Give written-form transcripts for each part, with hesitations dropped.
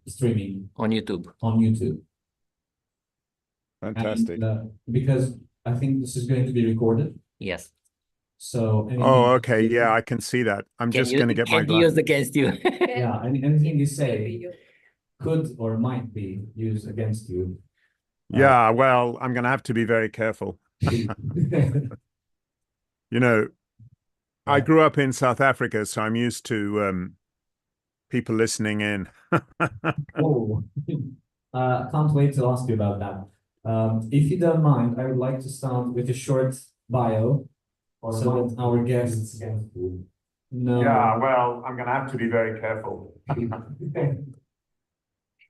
streaming on YouTube. on YouTube. Fantastic. And, because I think this is going to be recorded. Yes. So Oh, okay. Yeah, I can see that. I'm just going to get my Can be glasses. used against you. Yeah, anything you say could or might be used against you. Yeah, well, I'm going to have to be very careful. You know, I grew up in South Africa, so I'm used to people listening in. Oh, can't wait to ask you about that. If you don't mind, I would like to start with a short bio, so that our guests know. Yeah, well, I'm going to have to be very careful.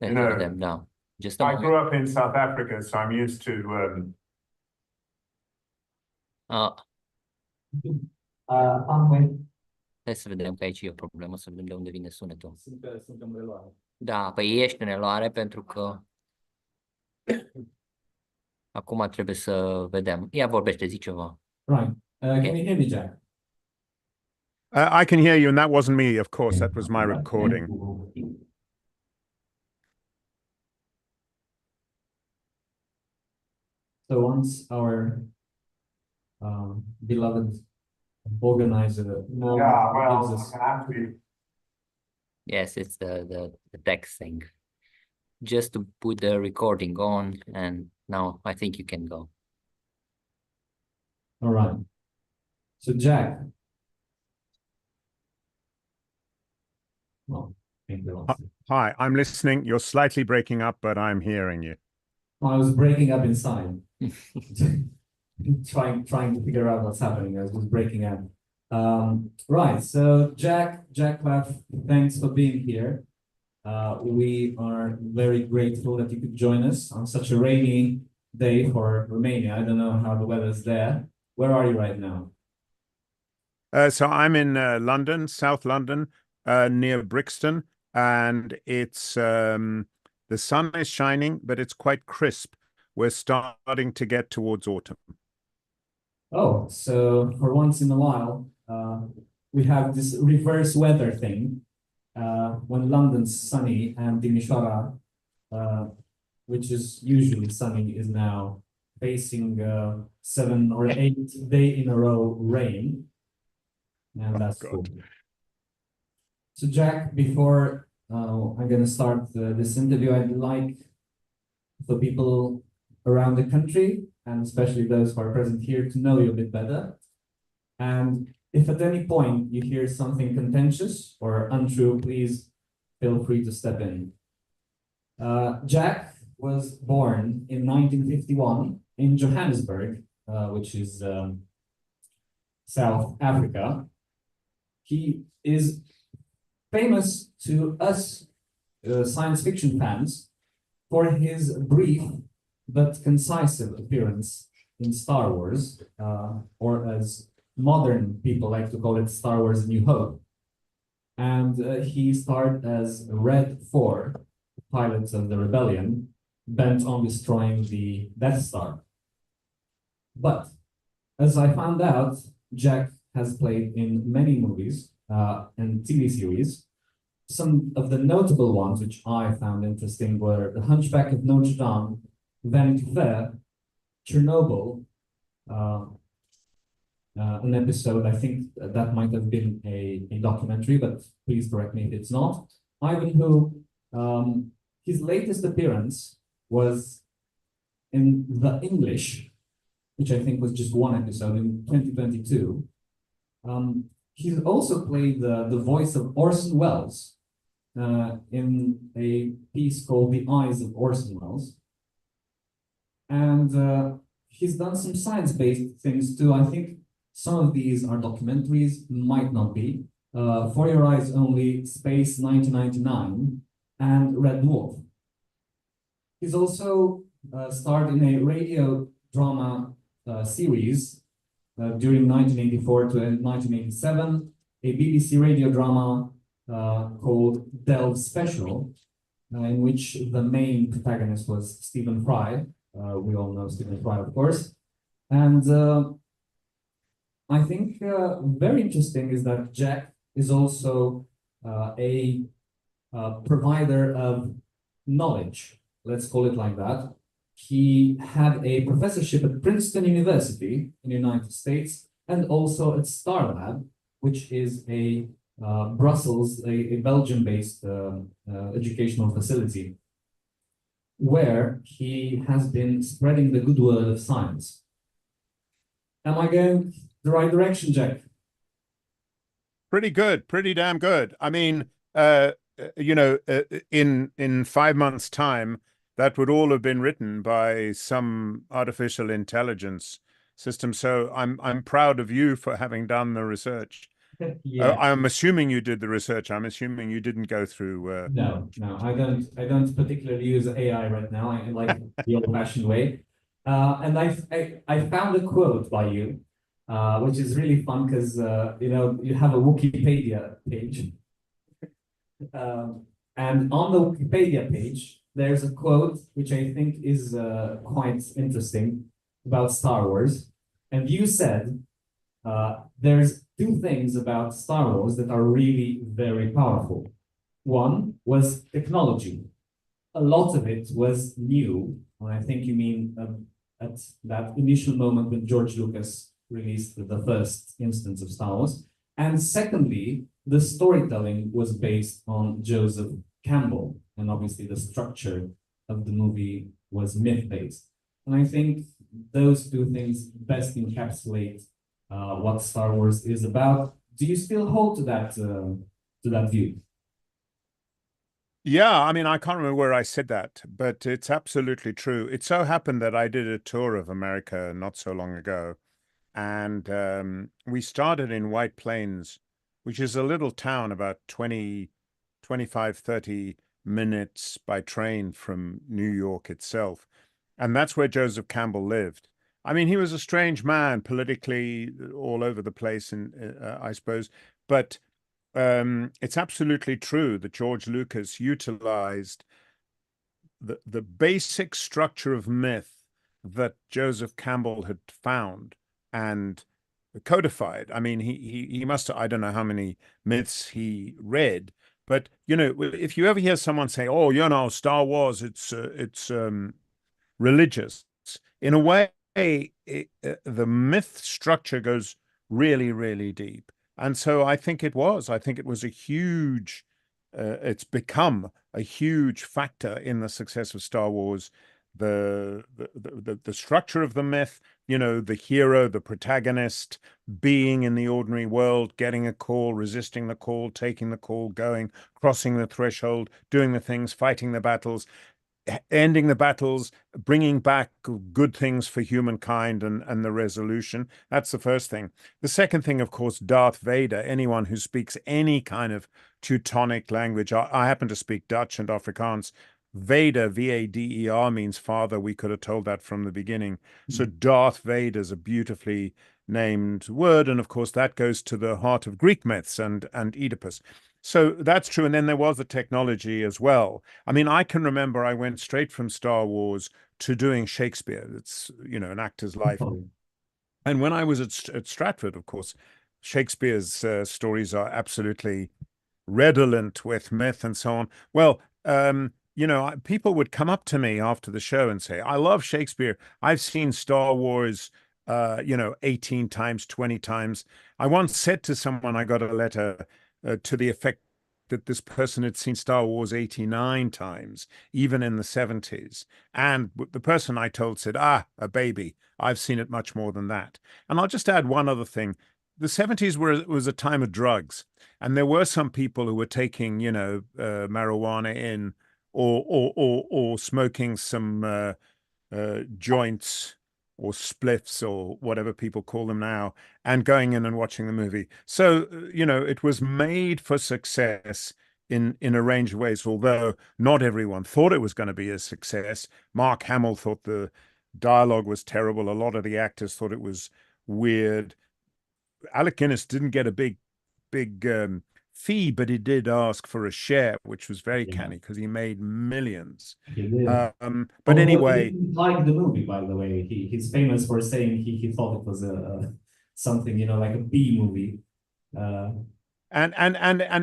Let's let them know. Just a I moment. grew up in South Africa, so I'm used to Can't wait. Hai să vedem că aici e o problemă, să vedem de unde vine sunetul. Suntem reluare. Da, păi ești în eloare pentru că acum trebuie să vedem. Ia vorbește, zi ceva. Right. Can you hear me, Jack? I can hear you, and that wasn't me, of course. That was my recording. So once our beloved organizer gives us. Yes, it's the text thing. Just to put the recording on, and now I think you can go. All right. So Jack. Well, Hi, I'm listening. You're slightly breaking up, but I'm hearing you. I was breaking up inside. trying to figure out what's happening. I was just breaking up. Right. So Jack Klaff, thanks for being here. We are very grateful that you could join us on such a rainy day for Romania. I don't know how the weather's there. Where are you right now? So I'm in London, South London, near Brixton, and it's the sun is shining, but it's quite crisp. We're starting to get towards autumn. Oh, so for once in a while, we have this reverse weather thing. When London's sunny and Timișoara, which is usually sunny, is now facing 7 or 8 day in a row rain. And that's cool. So Jack, before I'm going to start this interview, I'd like for people around the country, and especially those who are present here, to know you a bit better. And if at any point you hear something contentious or untrue, please feel free to step in. Jack was born in 1951 in Johannesburg, which is South Africa. He is famous to us science fiction fans for his brief but concise appearance in Star Wars, or as modern people like to call it, Star Wars: A New Hope. And he starred as Red 4, pilot of the rebellion, bent on destroying the Death Star. But as I found out, Jack has played in many movies and TV series. Some of the notable ones, which I found interesting, were The Hunchback of Notre Dame, Vanity Fair, Chernobyl, an episode, I think that might have been a documentary, but please correct me if it's not. Ivanhoe, his latest appearance was in The English, which I think was just one episode in 2022. He's also played the voice of Orson Welles in a piece called The Eyes of Orson Welles. And he's done some science-based things too. I think some of these are documentaries, might not be. For Your Eyes Only, Space 1999, and Red Dwarf. He's also starred in a radio drama series during 1984 to 1987, a BBC radio drama called Delve Special, in which the main protagonist was Stephen Fry. We all know Stephen Fry, of course. And I think very interesting is that Jack is also a provider of knowledge, let's call it like that. He had a professorship at Princeton University in the United States and also at Star Lab, which is a Brussels, a Belgium-based educational facility, where he has been spreading the good word of science. Am I going the right direction, Jack? Pretty good, pretty damn good. I mean, you know, in 5 months' time, that would all have been written by some artificial intelligence system. So I'm proud of you for having done the research. Yeah. I'm assuming you did the research. I'm assuming you didn't go through. No, I don't particularly use AI right now. I like the old-fashioned way. And I found a quote by you, which is really fun because you know, you have a Wikipedia page. And on the Wikipedia page, there's a quote which I think is quite interesting about Star Wars. And you said there's two things about Star Wars that are really very powerful. One was technology. A lot of it was new. And I think you mean at that initial moment when George Lucas released the first instance of Star Wars. And secondly, the storytelling was based on Joseph Campbell. And obviously the structure of the movie was myth-based. And I think those two things best encapsulate what Star Wars is about. Do you still hold to that view? Yeah, I mean, I can't remember where I said that, but it's absolutely true. It so happened that I did a tour of America not so long ago, and we started in White Plains, which is a little town about 20, 25, 30 minutes by train from New York itself. And that's where Joseph Campbell lived. I mean, he was a strange man, politically all over the place, I suppose, but it's absolutely true that George Lucas utilized the basic structure of myth that Joseph Campbell had found and codified. I mean, he must have, I don't know how many myths he read, but you know, if you ever hear someone say, "Oh, you know, Star Wars, it's religious," in a way, the myth structure goes really, really deep. And so I think it was. I think it was a huge. It's become a huge factor in the success of Star Wars. The structure of the myth, you know, the hero, the protagonist, being in the ordinary world, getting a call, resisting the call, taking the call, going, crossing the threshold, doing the things, fighting the battles, ending the battles, bringing back good things for humankind and the resolution. That's the first thing. The second thing, of course, Darth Vader. Anyone who speaks any kind of Teutonic language, I happen to speak Dutch and Afrikaans. Vader, V-A-D-E-R, means father. We could have told that from the beginning. So Darth Vader is a beautifully named word. And of course, that goes to the heart of Greek myths and Oedipus. So that's true. And then there was the technology as well. I mean, I can remember I went straight from Star Wars to doing Shakespeare. It's, you know, an actor's life. Oh, And when I was at Stratford, of course, Shakespeare's stories are absolutely redolent with myth and so on. Well, you know, people would come up to me after the show and say, "I love Shakespeare. I've seen Star Wars, you know, 18 times, 20 times." I once said to someone, I got a letter to the effect that this person had seen Star Wars 89 times, even in the 70s. And the person I told said, "Ah, a baby. I've seen it much more than that." And I'll just add one other thing. The 70s was a time of drugs, and there were some people who were taking, you know, marijuana in or smoking some joints or spliffs or whatever people call them now, and going in and watching the movie. So, you know, it was made for success in a range of ways, although not everyone thought it was going to be a success. Mark Hamill thought the dialogue was terrible. A lot of the actors thought it was weird. Alec Guinness didn't get a big fee, but he did ask for a share, which was very canny because he made millions. he did. But Although anyway, he didn't like the movie, by the way. He's famous for saying he thought it was a something, you know, like a B movie. And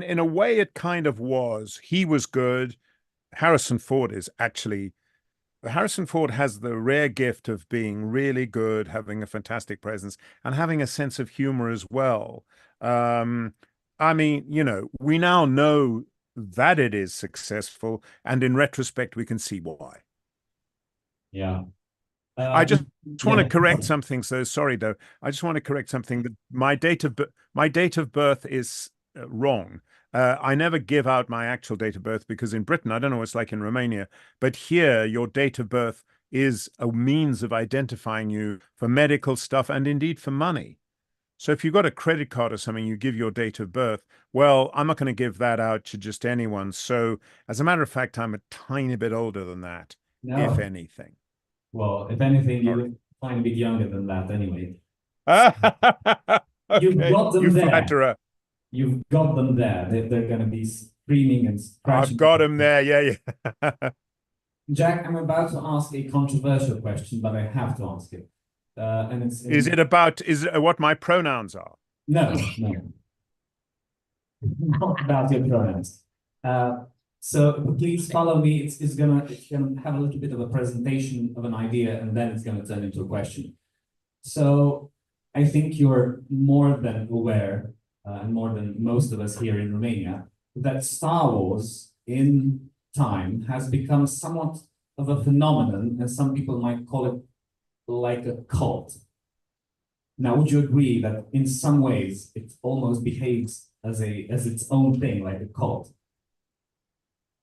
in a way, it kind of was. He was good. Harrison Ford has the rare gift of being really good, having a fantastic presence, and having a sense of humor as well. I mean, we now know that it is successful, and in retrospect, we can see why. Yeah. I just want to Yeah. correct something. So sorry, though. I just want to correct something. That my date of birth is wrong. I never give out my actual date of birth because in Britain, I don't know what it's like in Romania, but here your date of birth is a means of identifying you for medical stuff and indeed for money. So if you've got a credit card or something, you give your date of birth. Well, I'm not going to give that out to just anyone. So as a matter of fact, I'm a tiny bit older than that, if No. anything. Well, if anything, you Sorry. look quite a bit younger than that anyway. You've Okay, got them you there. flatterer. You've got them there. They're going to be screaming and scratching. I've got him there. Yeah, yeah. Jack, I'm about to ask a controversial question, but I have to ask it. And it's Is it what my pronouns are? no, not about your pronouns. So please follow me. It's gonna have a little bit of a presentation of an idea, and then it's gonna turn into a question. So I think you're more than aware, and more than most of us here in Romania, that Star Wars in time has become somewhat of a phenomenon, and some people might call it like a cult. Now, would you agree that in some ways it almost behaves as its own thing, like a cult?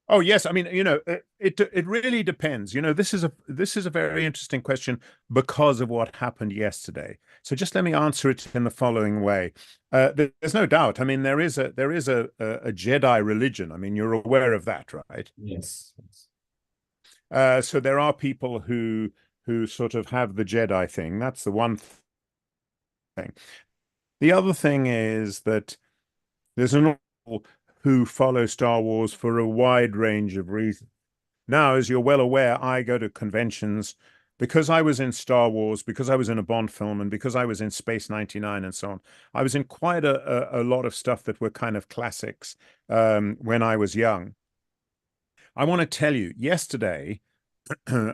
Oh yes, I mean, it really depends. This is a very interesting question because of what happened yesterday. So just let me answer it in the following way. There's no doubt. I mean, there is a Jedi religion. I mean, you're aware of that, right? Yes. So there are people who sort of have the Jedi thing. That's the one thing. The other thing is that there's an awful who follow Star Wars for a wide range of reasons. Now, as you're well aware, I go to conventions because I was in Star Wars, because I was in a Bond film, and because I was in Space 99 and so on. I was in quite a lot of stuff that were kind of classics when I was young. I want to tell you, yesterday,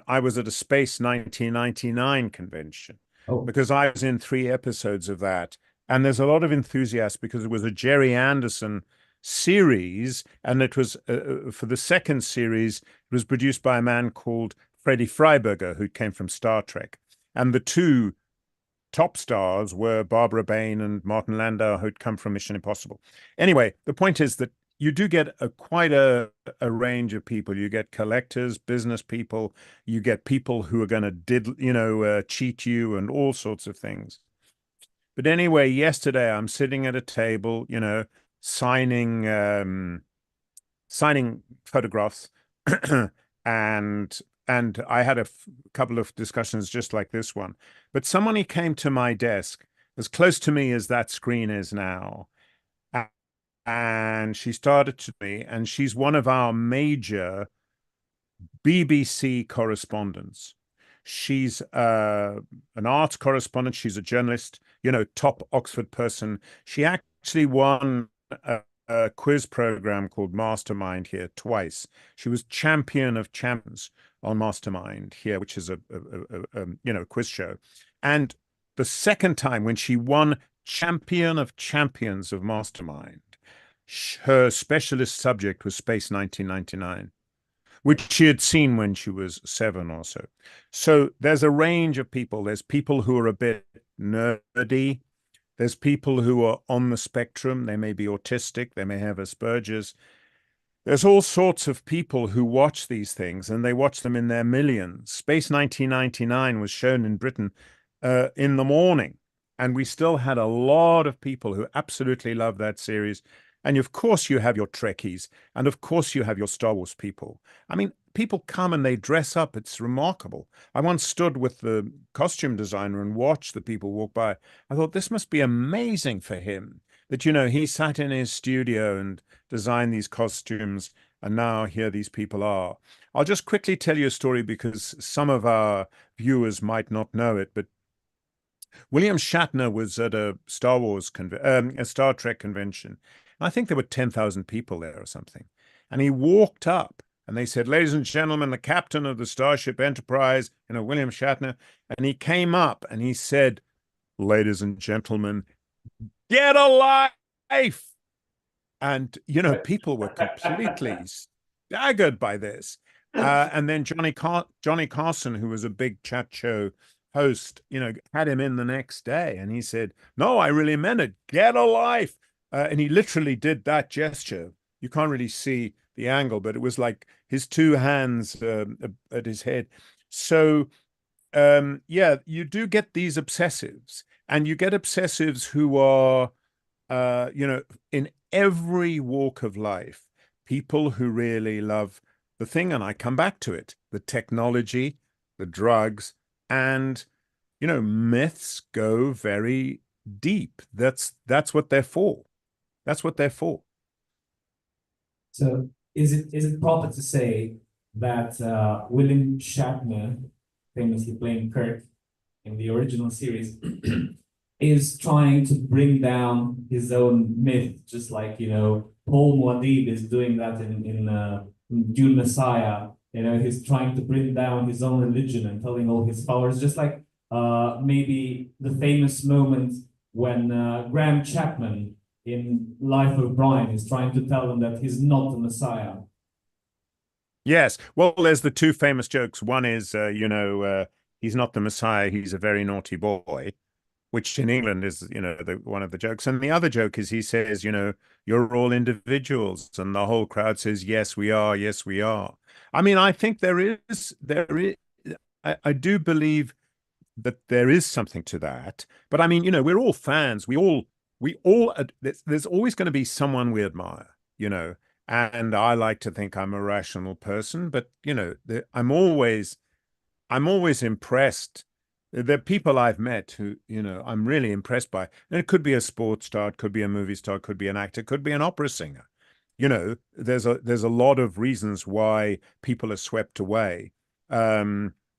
I was at a Space 1999 convention because I was in 3 episodes of that. And there's a lot of enthusiasm because it was a Jerry Anderson series, and it was for the second series, it was produced by a man called Freddie Freiberger, who came from Star Trek. And the 2 top stars were Barbara Bain and Martin Landau, who'd come from Mission Impossible. Anyway, the point is that you do get quite a range of people. You get collectors, business people, you get people who are going to cheat you and all sorts of things. But anyway, yesterday I'm sitting at a table, signing photographs, and I had a couple of discussions just like this one. But somebody came to my desk as close to me as that screen is now, and she started to me, and she's one of our major BBC correspondents. She's an arts correspondent. She's a journalist, top Oxford person. She actually won a quiz program called Mastermind here twice. She was champion of champions on Mastermind here, which is a quiz show. And the second time when she won champion of champions of Mastermind, her specialist subject was Space 1999. Which she had seen when she was 7 or so. So there's a range of people. There's people who are a bit nerdy. There's people who are on the spectrum. They may be autistic. They may have Asperger's. There's all sorts of people who watch these things, and they watch them in their millions. Space 1999 was shown in Britain in the morning, and we still had a lot of people who absolutely love that series. And of course you have your Trekkies, and of course you have your Star Wars people. I mean, people come and they dress up. It's remarkable. I once stood with the costume designer and watched the people walk by. I thought this must be amazing for him that, he sat in his studio and designed these costumes, and now here these people are. I'll just quickly tell you a story because some of our viewers might not know it, but William Shatner was at a Star Trek convention, I think there were 10,000 people there or something. And he walked up and they said, ladies and gentlemen, the captain of the Starship Enterprise, William Shatner. And he came up and he said, ladies and gentlemen, get a life. And, people were completely staggered by this. And then Johnny Carson, who was a big chat show host, had him in the next day. And he said, no, I really meant it. Get a life. And he literally did that gesture. You can't really see the angle, but it was like his two hands at his head. So, yeah, you do get these obsessives. And you get obsessives who are, in every walk of life, people who really love the thing. And I come back to it, the technology, the drugs, and, myths go very deep. That's what they're for. That's what they're for. So is it proper to say that William Shatner, famously playing Kirk in the original series, is trying to bring down his own myth, just like Paul Muad'Dib is doing that in Dune Messiah. He's trying to bring down his own religion and telling all his followers, just like maybe the famous moment when Graham Chapman in Life of Brian is trying to tell them that he's not the Messiah. Yes. Well, there's the two famous jokes. One is, he's not the Messiah. He's a very naughty boy, which in England is, one of the jokes. And the other joke is he says, you're all individuals. And the whole crowd says, yes, we are. Yes, we are. I mean, I think there is, I do believe that there is something to that. But I mean, we're all fans. We all, there's always going to be someone we admire, and I like to think I'm a rational person, but, I'm always impressed. There are people I've met who, I'm really impressed by. And it could be a sports star, it could be a movie star, it could be an actor, it could be an opera singer. There's a lot of reasons why people are swept away.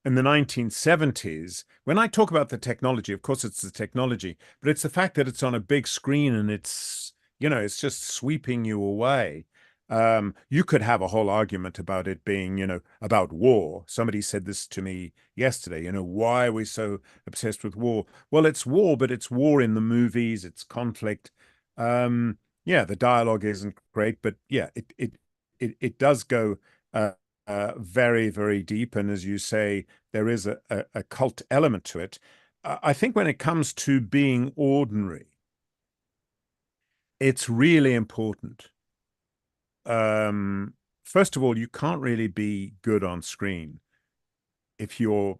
In the 1970s, when I talk about the technology, of course, it's the technology, but it's the fact that it's on a big screen and it's just sweeping you away. You could have a whole argument about it being, about war. Somebody said this to me yesterday, why are we so obsessed with war? Well, it's war, but it's war in the movies, it's conflict. Yeah, the dialogue isn't great, but yeah, it does go very, very deep. And as you say, there is a cult element to it. I think when it comes to being ordinary, it's really important. First of all, you can't really be good on screen if you're,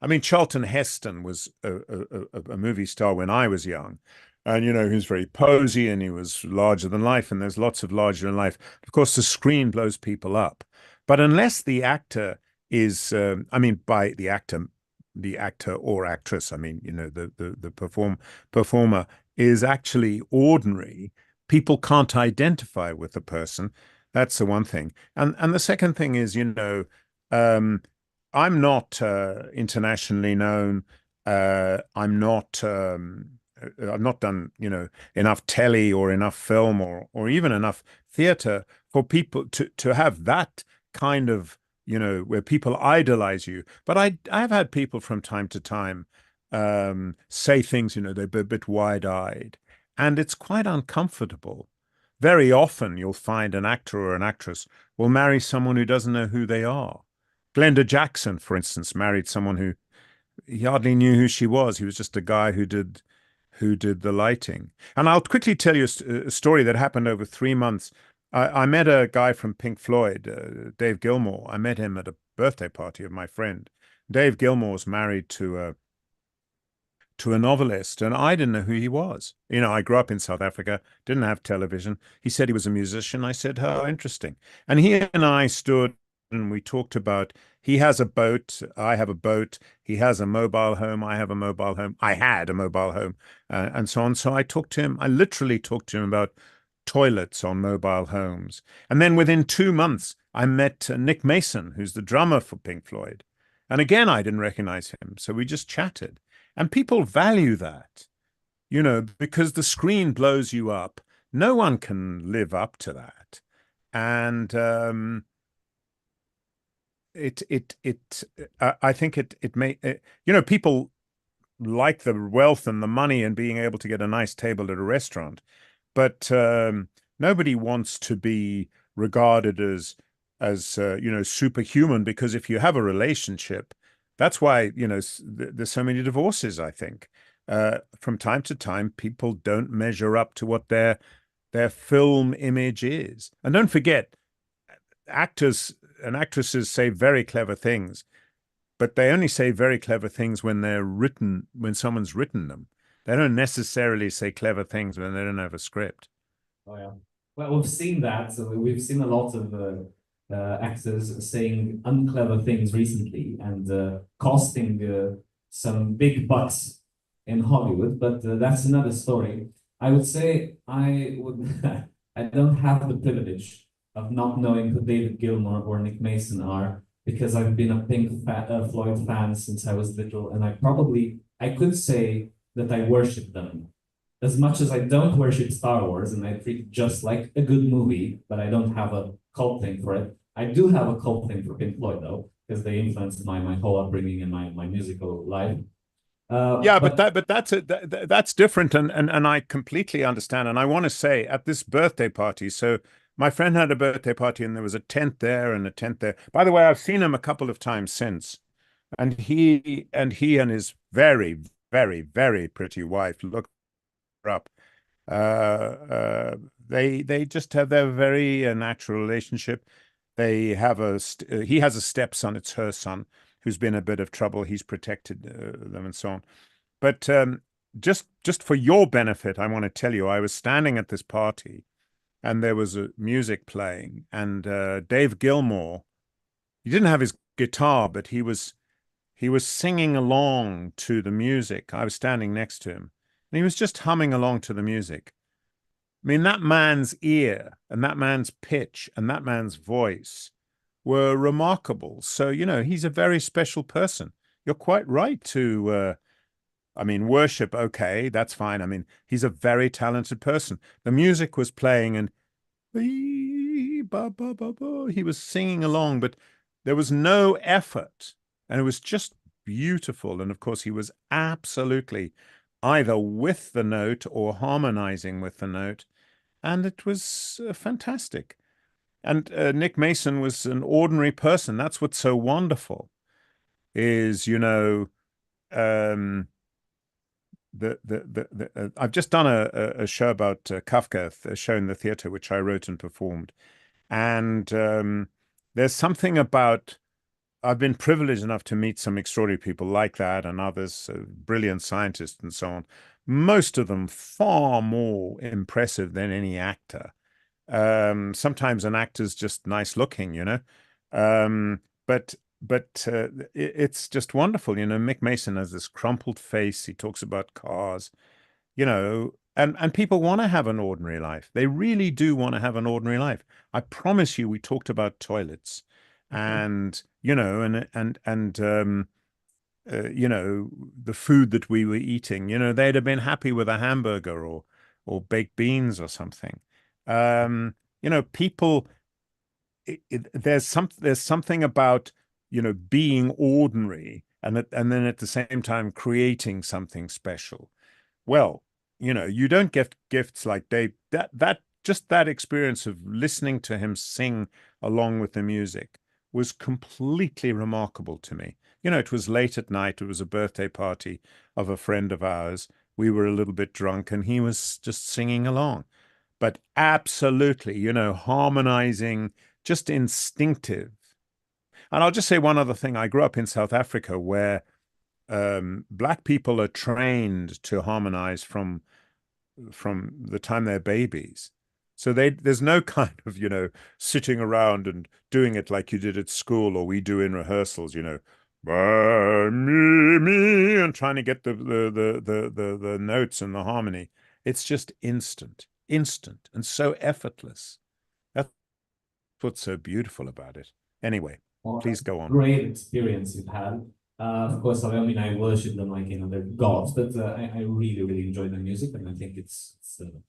I mean, Charlton Heston was a movie star when I was young. And, he was very posy and he was larger than life. And there's lots of larger than life. Of course, the screen blows people up. But unless the actor is, by the actor or actress, the performer is actually ordinary, people can't identify with the person. That's the one thing. And the second thing is, I'm not internationally known. I've not done, enough telly or enough film or even enough theater for people to have that kind of, where people idolize you. But I've had people from time to time say things, they're a bit wide-eyed, and it's quite uncomfortable. Very often you'll find an actor or an actress will marry someone who doesn't know who they are. Glenda Jackson, for instance, married someone who he hardly knew who she was. He was just a guy who did the lighting. And I'll quickly tell you a story that happened over 3 months. I met a guy from Pink Floyd, Dave Gilmour. I met him at a birthday party of my friend. Dave Gilmour's married to a novelist, and I didn't know who he was. I grew up in South Africa, didn't have television. He said he was a musician. I said, how interesting. And he and I stood and we talked about, he has a boat, I have a boat, he has a mobile home, I have a mobile home, I had a mobile home, and so on. So I literally talked to him about toilets on mobile homes. And then within 2 months, I met Nick Mason, who's the drummer for Pink Floyd. And again, I didn't recognize him. So we just chatted. And people value that, because the screen blows you up. No one can live up to that. And I think it may, you know, people like the wealth and the money and being able to get a nice table at a restaurant, but nobody wants to be regarded as you know, superhuman, because if you have a relationship, that's why, you know, there's so many divorces, I think. From time to time, people don't measure up to what their film image is. And don't forget, actors and actresses say very clever things, but they only say very clever things when they're written, when someone's written them. They don't necessarily say clever things when they don't have a script. Oh yeah. Well, we've seen that. So we've seen a lot of actors saying unclever things recently and costing some big bucks in Hollywood. But that's another story. I would say I would. I don't have the privilege of not knowing who David Gilmour or Nick Mason are because I've been a Floyd fan since I was little, and I could say that I worship them as much as I don't worship Star Wars and I treat it just like a good movie, but I don't have a cult thing for it. I do have a cult thing for Pink Floyd though, because they influenced my whole upbringing and my musical life. Yeah, but that's different, and I completely understand. And I want to say, at this birthday party, so my friend had a birthday party, and there was a tent there and a tent there. By the way, I've seen him a couple of times since, and he and his very, very, very pretty wife, look her up. They just have their very natural relationship. They have he has a stepson. It's her son who's been a bit of trouble. He's protected them and so on. But just for your benefit, I want to tell you, I was standing at this party, and there was music playing, and Dave Gilmour, he didn't have his guitar, but he was singing along to the music. I was standing next to him, and he was just humming along to the music. I mean, that man's ear and that man's pitch and that man's voice were remarkable. So, you know, he's a very special person. You're quite right to, I mean, worship, okay, that's fine. I mean, he's a very talented person. The music was playing and he was singing along, but there was no effort, and it was just beautiful. And of course, he was absolutely either with the note or harmonizing with the note, and it was fantastic. And Nick Mason was an ordinary person. That's what's so wonderful, you know, I've just done a show about Kafka, a show in the theater, which I wrote and performed. And there's something about, I've been privileged enough to meet some extraordinary people like that and others, brilliant scientists and so on. Most of them far more impressive than any actor. Sometimes an actor's just nice looking, you know. But it's just wonderful, you know. Mick Mason has this crumpled face. He talks about cars, you know, and people want to have an ordinary life. They really do want to have an ordinary life. I promise you, we talked about toilets, and you know, you know, the food that we were eating. You know, they'd have been happy with a hamburger or baked beans or something. You know, people. There's something about, you know, being ordinary and then at the same time creating something special. Well, you know, you don't get gifts like Dave. Just that experience of listening to him sing along with the music was completely remarkable to me. You know, it was late at night. It was a birthday party of a friend of ours. We were a little bit drunk, and he was just singing along. But absolutely, you know, harmonizing, just instinctive. And I'll just say one other thing. I grew up in South Africa, where black people are trained to harmonize from the time they're babies. So there's no kind of, you know, sitting around and doing it like you did at school or we do in rehearsals, you know, me, and trying to get the notes and the harmony. It's just instant, and so effortless. That's what's so beautiful about it. Anyway, Well, please go on. great experience you've had. Of course, I mean, I worship them like, they're gods, but I really, really enjoy their music, and I think it's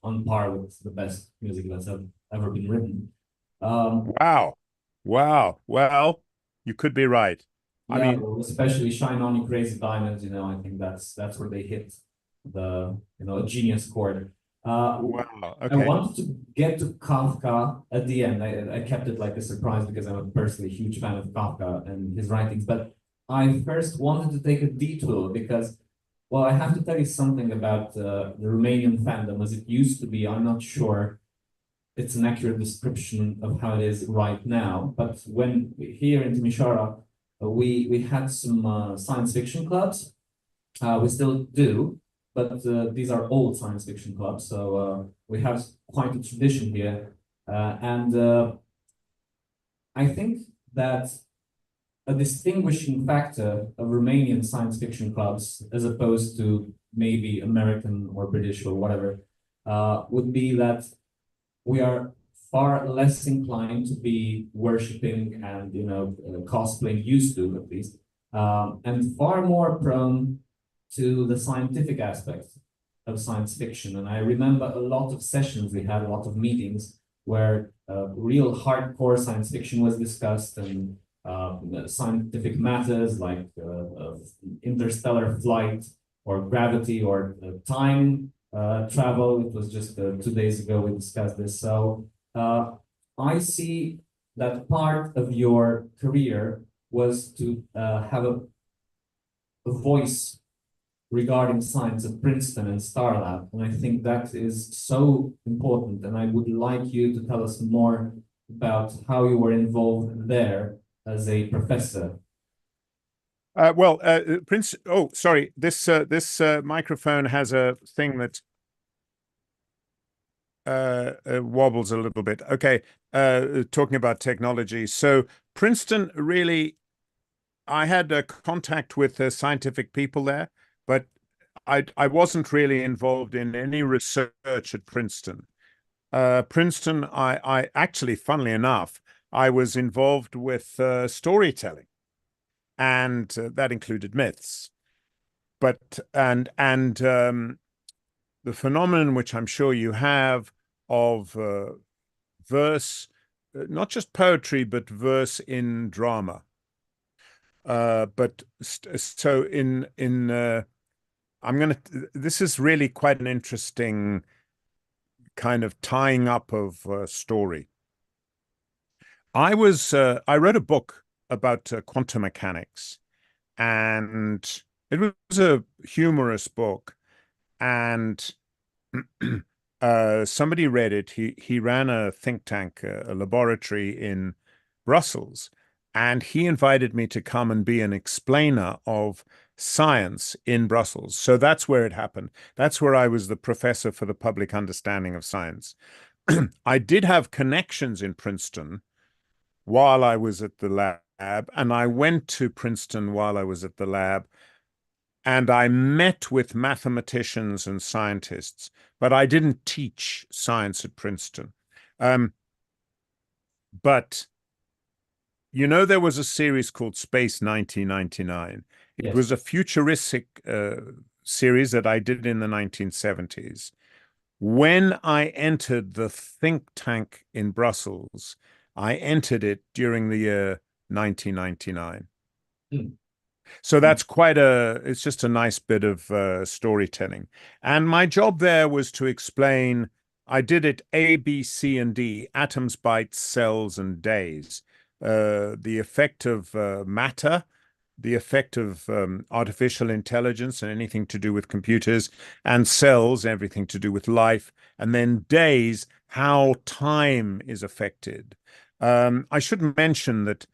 on par with the best music that's ever been written. Wow. Wow. Well, you could be right. I Yeah, mean, well, especially Shine On You Crazy Diamonds, I think that's where they hit a genius chord. wow. I Okay. wanted to get to Kafka at the end. I kept it like a surprise because I'm a personally huge fan of Kafka and his writings. But I first wanted to take a detour because, well, I have to tell you something about the Romanian fandom as it used to be. I'm not sure it's an accurate description of how it is right now. But when here in Timișoara, we had some science fiction clubs. We still do, but these are old science fiction clubs, so we have quite a tradition here. And I think that a distinguishing factor of Romanian science fiction clubs, as opposed to maybe American or British or whatever, would be that we are far less inclined to be worshiping and cosplaying, used to at least, and far more prone to the scientific aspect of science fiction. And I remember a lot of sessions we had, a lot of meetings where real hardcore science fiction was discussed, and scientific matters like interstellar flight or gravity or time travel. It was just 2 days ago we discussed this. So I see that part of your career was to have a voice regarding science at Princeton and Starlab. And I think that is so important. And I would like you to tell us more about how you were involved there as a professor. Prince. Oh, sorry. This microphone has a thing that wobbles a little bit. Okay. Talking about technology. So Princeton really, I had contact with scientific people there, but I wasn't really involved in any research at Princeton. Princeton, I actually, funnily enough, I was involved with storytelling, and that included myths. But the phenomenon which I'm sure you have of verse, not just poetry, but verse in drama. So this is really quite an interesting kind of tying up of story. I wrote a book about quantum mechanics, and it was a humorous book, and somebody read it. He ran a think tank, a laboratory in Brussels, and he invited me to come and be an explainer of science in Brussels. So that's where it happened. That's where I was the professor for the public understanding of science. I did have connections in Princeton while I was at the lab, and I went to Princeton while I was at the lab, and I met with mathematicians and scientists, but I didn't teach science at Princeton. But there was a series called Space 1999. It Yes. was a futuristic series that I did in the 1970s. When I entered the think tank in Brussels, I entered it during the year 1999. So that's it's just a nice bit of storytelling. And my job there was to explain, I did it A, B, C, and D, atoms, bytes, cells, and days. The effect of matter, the effect of artificial intelligence and anything to do with computers, and cells, everything to do with life, and then days, how time is affected. I should mention that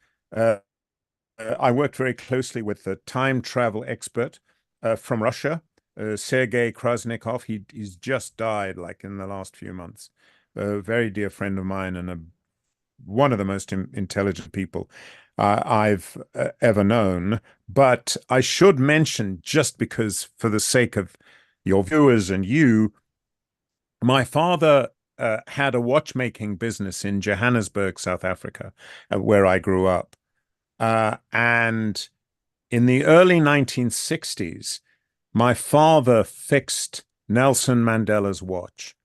I worked very closely with a time travel expert from Russia, Sergei Krasnikov. He's just died like in the last few months. A very dear friend of mine and one of the most intelligent people I've ever known. But I should mention, just because for the sake of your viewers and you, my father had a watchmaking business in Johannesburg, South Africa, where I grew up. And in the early 1960s, my father fixed Nelson Mandela's watch.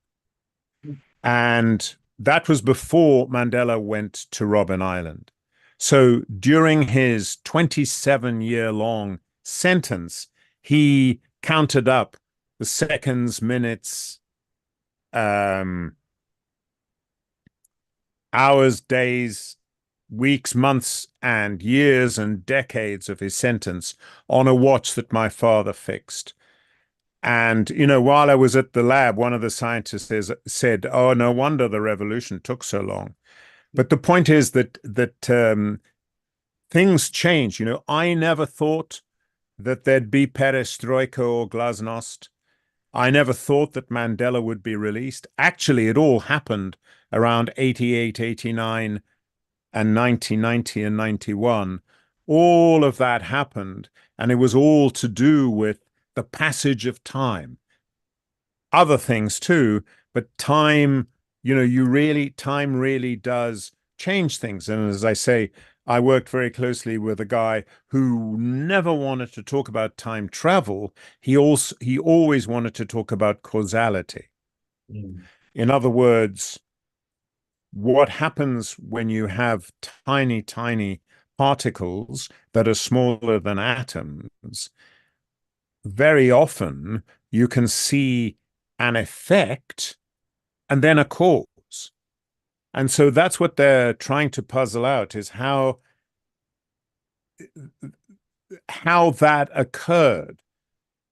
And that was before Mandela went to Robben Island. So during his 27-year-long sentence, he counted up the seconds, minutes, hours, days, weeks, months, and years and decades of his sentence on a watch that my father fixed. And, you know, while I was at the lab, one of the scientists said, "Oh, no wonder the revolution took so long." But the point is that things change. You know, I never thought that there'd be perestroika or glasnost. I never thought that Mandela would be released. Actually, it all happened around 88, 89, and 1990 and 91. All of that happened, and it was all to do with the passage of time. Other things too, but time, you know, time really does change things. And as I say, I worked very closely with a guy who never wanted to talk about time travel. He always wanted to talk about causality. In other words, what happens when you have tiny, tiny particles that are smaller than atoms? Very often you can see an effect and then a cause. And so that's what they're trying to puzzle out, is how that occurred.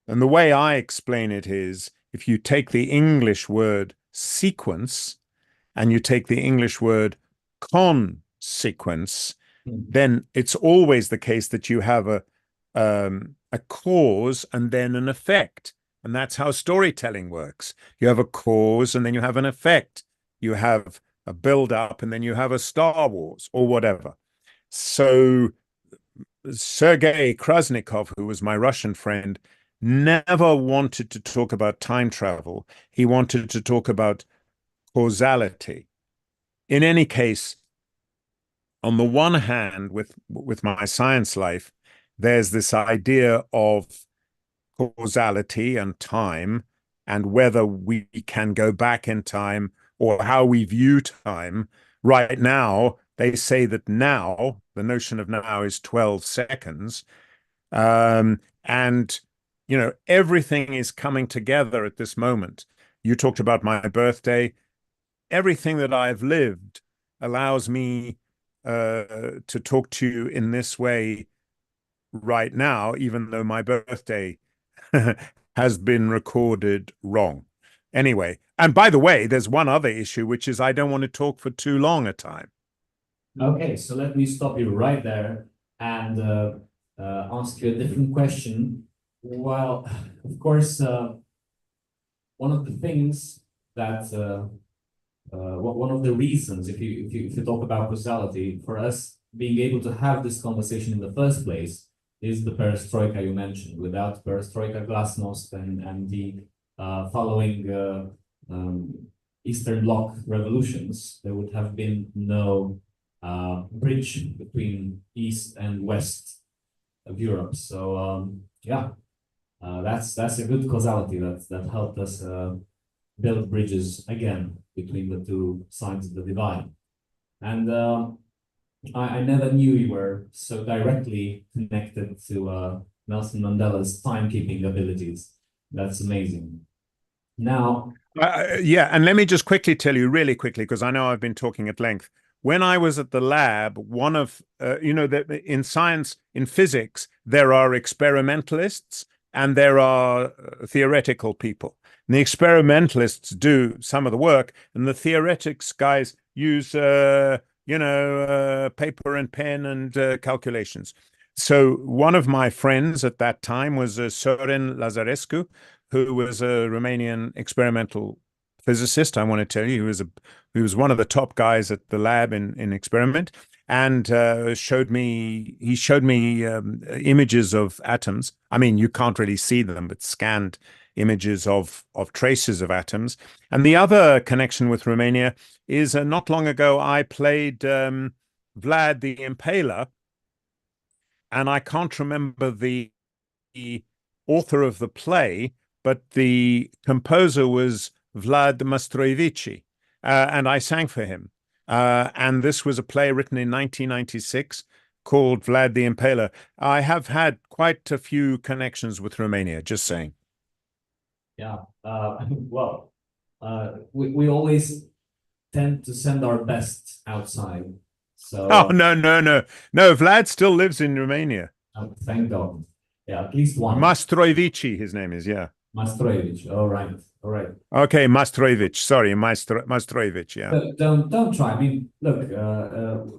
And the way I explain it is, if you take the English word sequence and you take the English word consequence, then it's always the case that you have a cause and then an effect. And that's how storytelling works. You have a cause and then you have an effect. You have a build-up and then you have a Star Wars or whatever. So Sergei Krasnikov, who was my Russian friend, never wanted to talk about time travel. He wanted to talk about causality. In any case, on the one hand, with my science life, there's this idea of causality and time, and whether we can go back in time or how we view time. Right now, they say that now, the notion of now is 12 seconds. And, you know, everything is coming together at this moment. You talked about my birthday. Everything that I've lived allows me to talk to you in this way right now, even though my birthday has been recorded wrong. Anyway, and by the way, there's one other issue, which is I don't want to talk for too long a time. Okay, so let me stop you right there and ask you a different question. Well, of course, one of the things that one of the reasons, if you talk about causality, for us being able to have this conversation in the first place is the perestroika you mentioned. Without perestroika, glasnost, and the following Eastern Bloc revolutions, there would have been no bridge between East and West of Europe. So yeah, that's a good causality that helped us build bridges again between the two sides of the divide. And I never knew you were so directly connected to Nelson Mandela's timekeeping abilities. That's amazing. Now, yeah, and let me just quickly tell you, really quickly, because I know I've been talking at length. When I was at the lab, one of, you know, in science, in physics, there are experimentalists and there are theoretical people. And the experimentalists do some of the work, and the theoretics guys use, you know, paper and pen and calculations. So one of my friends at that time was Sorin Lazarescu, who was a Romanian experimental physicist. I want to tell you, he was one of the top guys at the lab in experiment, and showed me images of atoms. I mean, you can't really see them, but scanned images of traces of atoms. And the other connection with Romania is not long ago I played Vlad the Impaler and I can't remember the author of the play, but the composer was Vlad Mastroivici, and I sang for him. And this was a play written in 1996 called Vlad the Impaler. I have had quite a few connections with Romania, just saying. Yeah. Well, we always tend to send our best outside. So Oh, no, no, no. No, Vlad still lives in Romania. thank God. Yeah, at least one. Mastroivici, his name is, yeah. Mastroievich. All right. All right. Okay, Mastroievich. Sorry, Mastroievich, yeah. Don't try. I mean, look,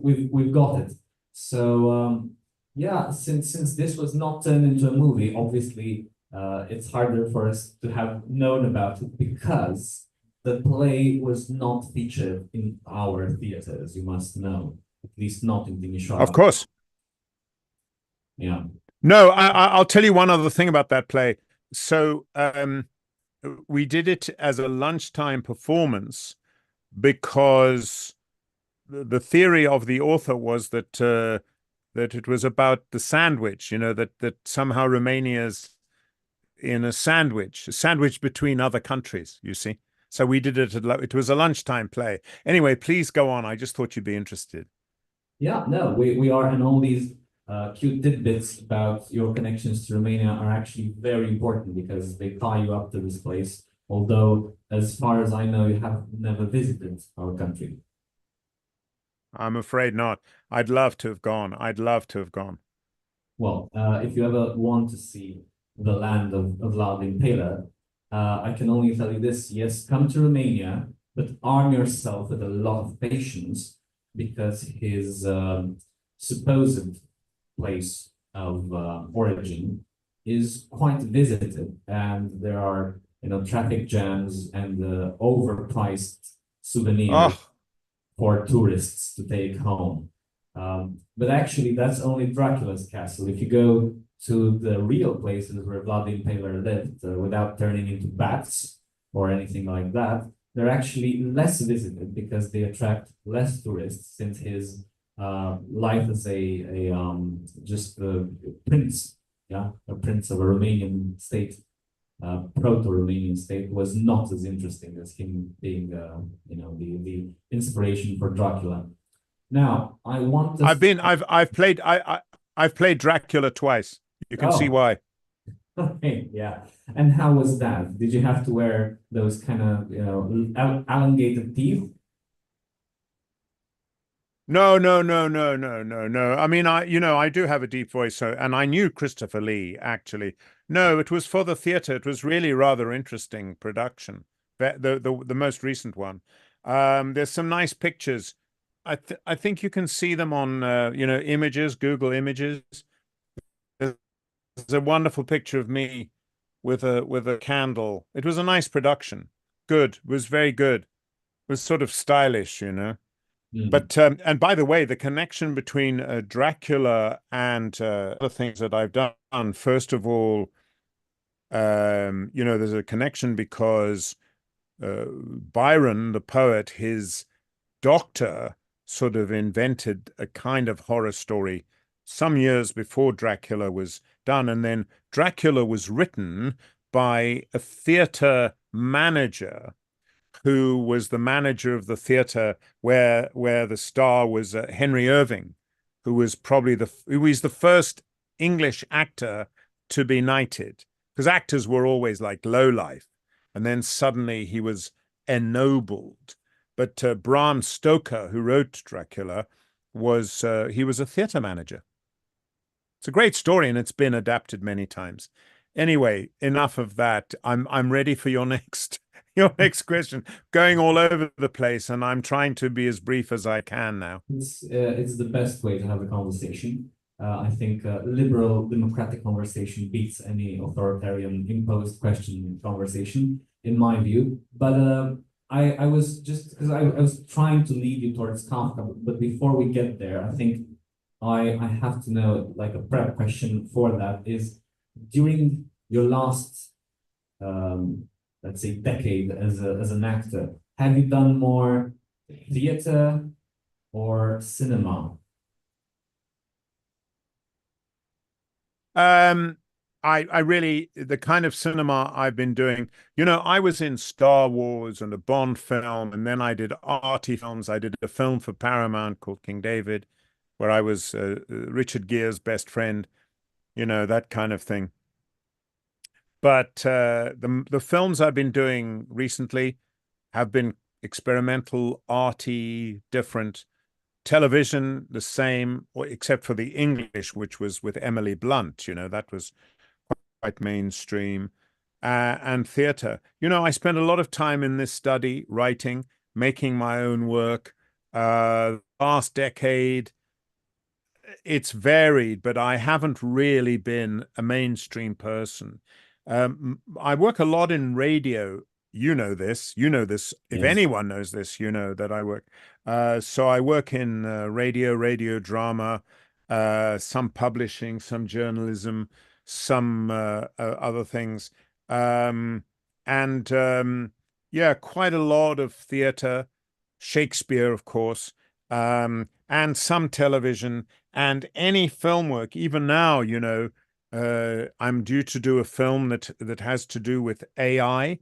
we've got it. So yeah, since this was not turned into a movie, obviously it's harder for us to have known about it because the play was not featured in our theaters, you must know. At least not in Timișoara. Of course. Yeah. No, I'll tell you one other thing about that play. So we did it as a lunchtime performance because the theory of the author was that that it was about the sandwich, you know, that somehow Romania's in a sandwich between other countries, you see. So we did it, it was a lunchtime play. Anyway, please go on. I just thought you'd be interested. Yeah, no, we are, and all these cute tidbits about your connections to Romania are actually very important because they tie you up to this place. Although, as far as I know, you have never visited our country. I'm afraid not. I'd love to have gone. I'd love to have gone. Well, if you ever want to see the land of Vlad the Impaler, I can only tell you this: yes, come to Romania, but arm yourself with a lot of patience because his supposed place of origin is quite visited, and there are traffic jams and overpriced souvenirs for tourists to take home. But actually, that's only Dracula's castle. If you go to the real places where Vlad the Impaler lived, without turning into bats or anything like that, they're actually less visited because they attract less tourists since his life as just a prince, yeah, a prince of a Romanian state, proto-Romanian state, was not as interesting as him being, the inspiration for Dracula. Now, I want to. I've played Dracula twice. You can see why. Okay, yeah. And how was that? Did you have to wear those kind of, elongated teeth? No. I mean, I do have a deep voice, and I knew Christopher Lee, actually. No, it was for the theater. It was really rather interesting production. The most recent one. There's some nice pictures. I think you can see them on images, Google Images. There's a wonderful picture of me with a candle. It was a nice production. Good. It was very good. It was sort of stylish, you know. But and by the way, the connection between Dracula and other things that I've done, first of all, there's a connection because Byron, the poet, his doctor sort of invented a kind of horror story some years before Dracula was done. And then Dracula was written by a theater manager who was the manager of the theater where the star was Henry Irving, who was probably the first English actor to be knighted, because actors were always like low life, and then suddenly he was ennobled. But Bram Stoker, who wrote Dracula, was a theater manager. It's a great story, and it's been adapted many times. Anyway, enough of that. I'm ready for your next question. Going all over the place, and I'm trying to be as brief as I can now. It's the best way to have a conversation. I think liberal democratic conversation beats any authoritarian imposed question conversation, in my view. But I was just because I was trying to lead you towards Kafka, but before we get there, I think I have to know, like, a prep question for that is, during your last let's say decade as an actor, have you done more theater or cinema? I really, the kind of cinema I've been doing, you know, I was in Star Wars and a Bond film, and then I did arty films. I did a film for Paramount called King David, where I was Richard Gere's best friend, you know, that kind of thing. But the films I've been doing recently have been experimental, arty, different. Television, the same, except for the English, which was with Emily Blunt, you know, that was quite mainstream. And theatre. You know, I spent a lot of time in this study, writing, making my own work. Last decade, it's varied, but I haven't really been a mainstream person. I work a lot in radio. You know this. You know this. If Yes. anyone knows this, you know that I work. So I work in radio drama, some publishing, some journalism, some other things. Um, and yeah, quite a lot of theatre, Shakespeare, of course, and some television and any film work. Even now, you know, I'm due to do a film that has to do with AI,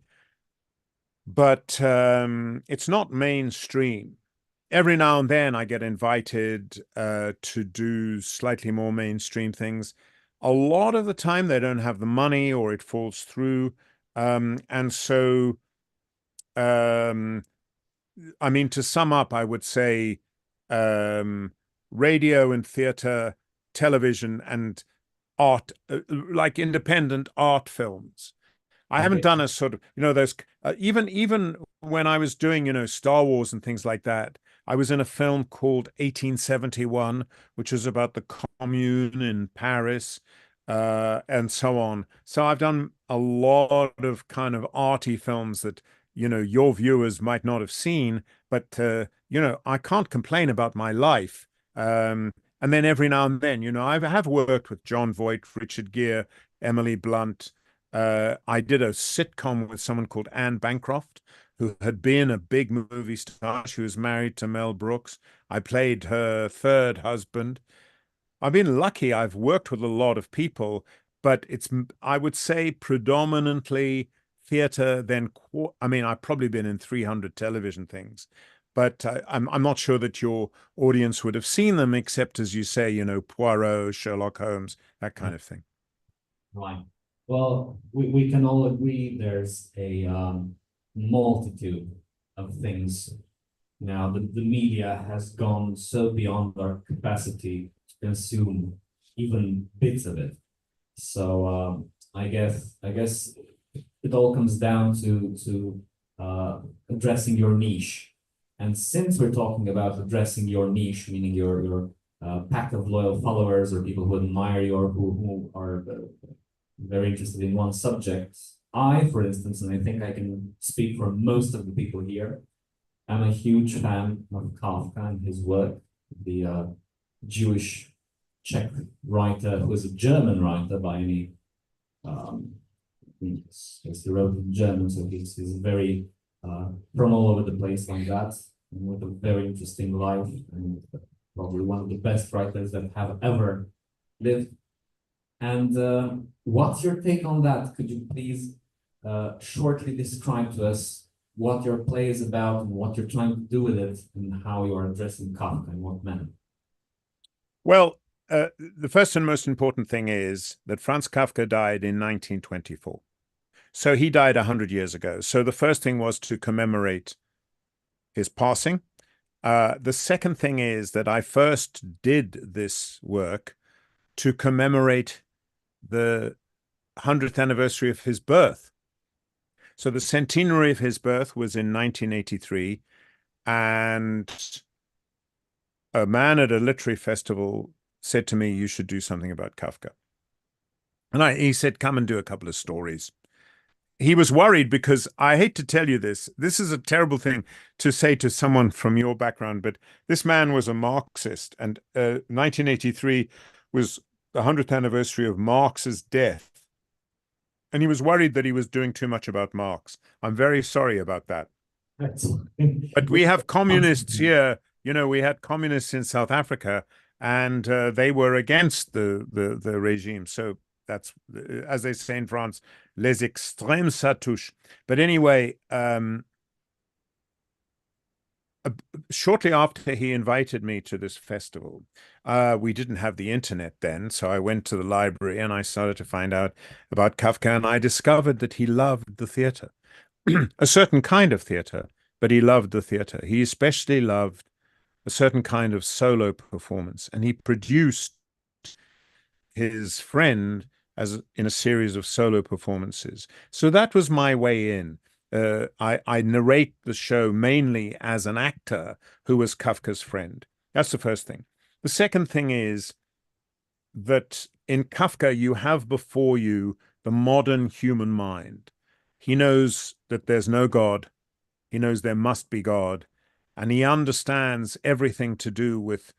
but it's not mainstream. Every now and then I get invited to do slightly more mainstream things. A lot of the time they don't have the money or it falls through. And so, I mean, to sum up, I would say radio and theatre, television and art, like independent art films. I haven't Okay. done a sort of, you know, those even when I was doing, you know, Star Wars and things like that. I was in a film called 1871, which was about the Commune in Paris, and so on. So I've done a lot of kind of arty films that, you know, your viewers might not have seen, but you know, I can't complain about my life. And then every now and then, you know, I have worked with John Voight, Richard Gere, Emily Blunt. I did a sitcom with someone called Anne Bancroft, who had been a big movie star. She was married to Mel Brooks. I played her third husband. I've been lucky. I've worked with a lot of people, but it's, I would say, predominantly theater. Then, I mean, I've probably been in 300 television things, but I'm not sure that your audience would have seen them, except as you say, you know, Poirot, Sherlock Holmes, that kind of thing. Right. Well, we can all agree there's a multitude of things now. The media has gone so beyond our capacity to consume even bits of it. So I guess it all comes down to addressing your niche. And since we're talking about addressing your niche, meaning your pack of loyal followers or people who admire you or who are very interested in one subject. I, for instance, and I think I can speak for most of the people here, I'm a huge fan of Kafka and his work, the Jewish Czech writer who is a German writer by any, he wrote in German, so he's very from all over the place like that, and with a very interesting life, and probably one of the best writers that have ever lived. And what's your take on that? Could you please shortly describe to us what your play is about and what you're trying to do with it and how you are addressing Kafka in what manner? Well, the first and most important thing is that Franz Kafka died in 1924. So he died 100 years ago. So the first thing was to commemorate his passing. The second thing is that I first did this work to commemorate the 100th anniversary of his birth. So the centenary of his birth was in 1983, and a man at a literary festival said to me, "You should do something about Kafka." And he said, "Come and do a couple of stories." He was worried because, I hate to tell you this is a terrible thing to say to someone from your background, but this man was a Marxist, and 1983 was the 100th anniversary of Marx's death. And he was worried that he was doing too much about Marx. I'm very sorry about that. But we have communists here. You know, we had communists in South Africa, and they were against the regime. So that's, as they say in France, les extrêmes ça touche. But anyway, shortly after he invited me to this festival, we didn't have the internet then, so I went to the library and I started to find out about Kafka, and I discovered that he loved the theater, a certain kind of theater, but he loved the theater. He especially loved a certain kind of solo performance, and he produced his friend as in a series of solo performances. So that was my way in. I narrate the show mainly as an actor who was Kafka's friend. That's the first thing. The second thing is that in Kafka, you have before you the modern human mind. He knows that there's no God. He knows there must be God. And he understands everything to do with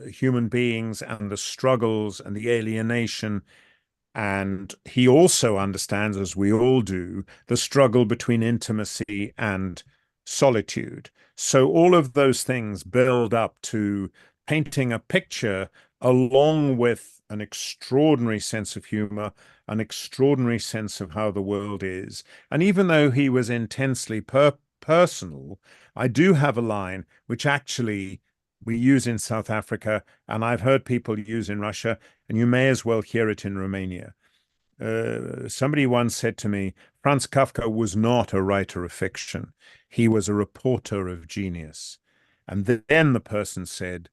human beings and the struggles and the alienation. And he also understands, as we all do, the struggle between intimacy and solitude. So all of those things build up to painting a picture along with an extraordinary sense of humor, an extraordinary sense of how the world is. And even though he was intensely personal, I do have a line which actually we use in South Africa, and I've heard people use in Russia, and you may as well hear it in Romania. Somebody once said to me, Franz Kafka was not a writer of fiction. He was a reporter of genius. And then the person said,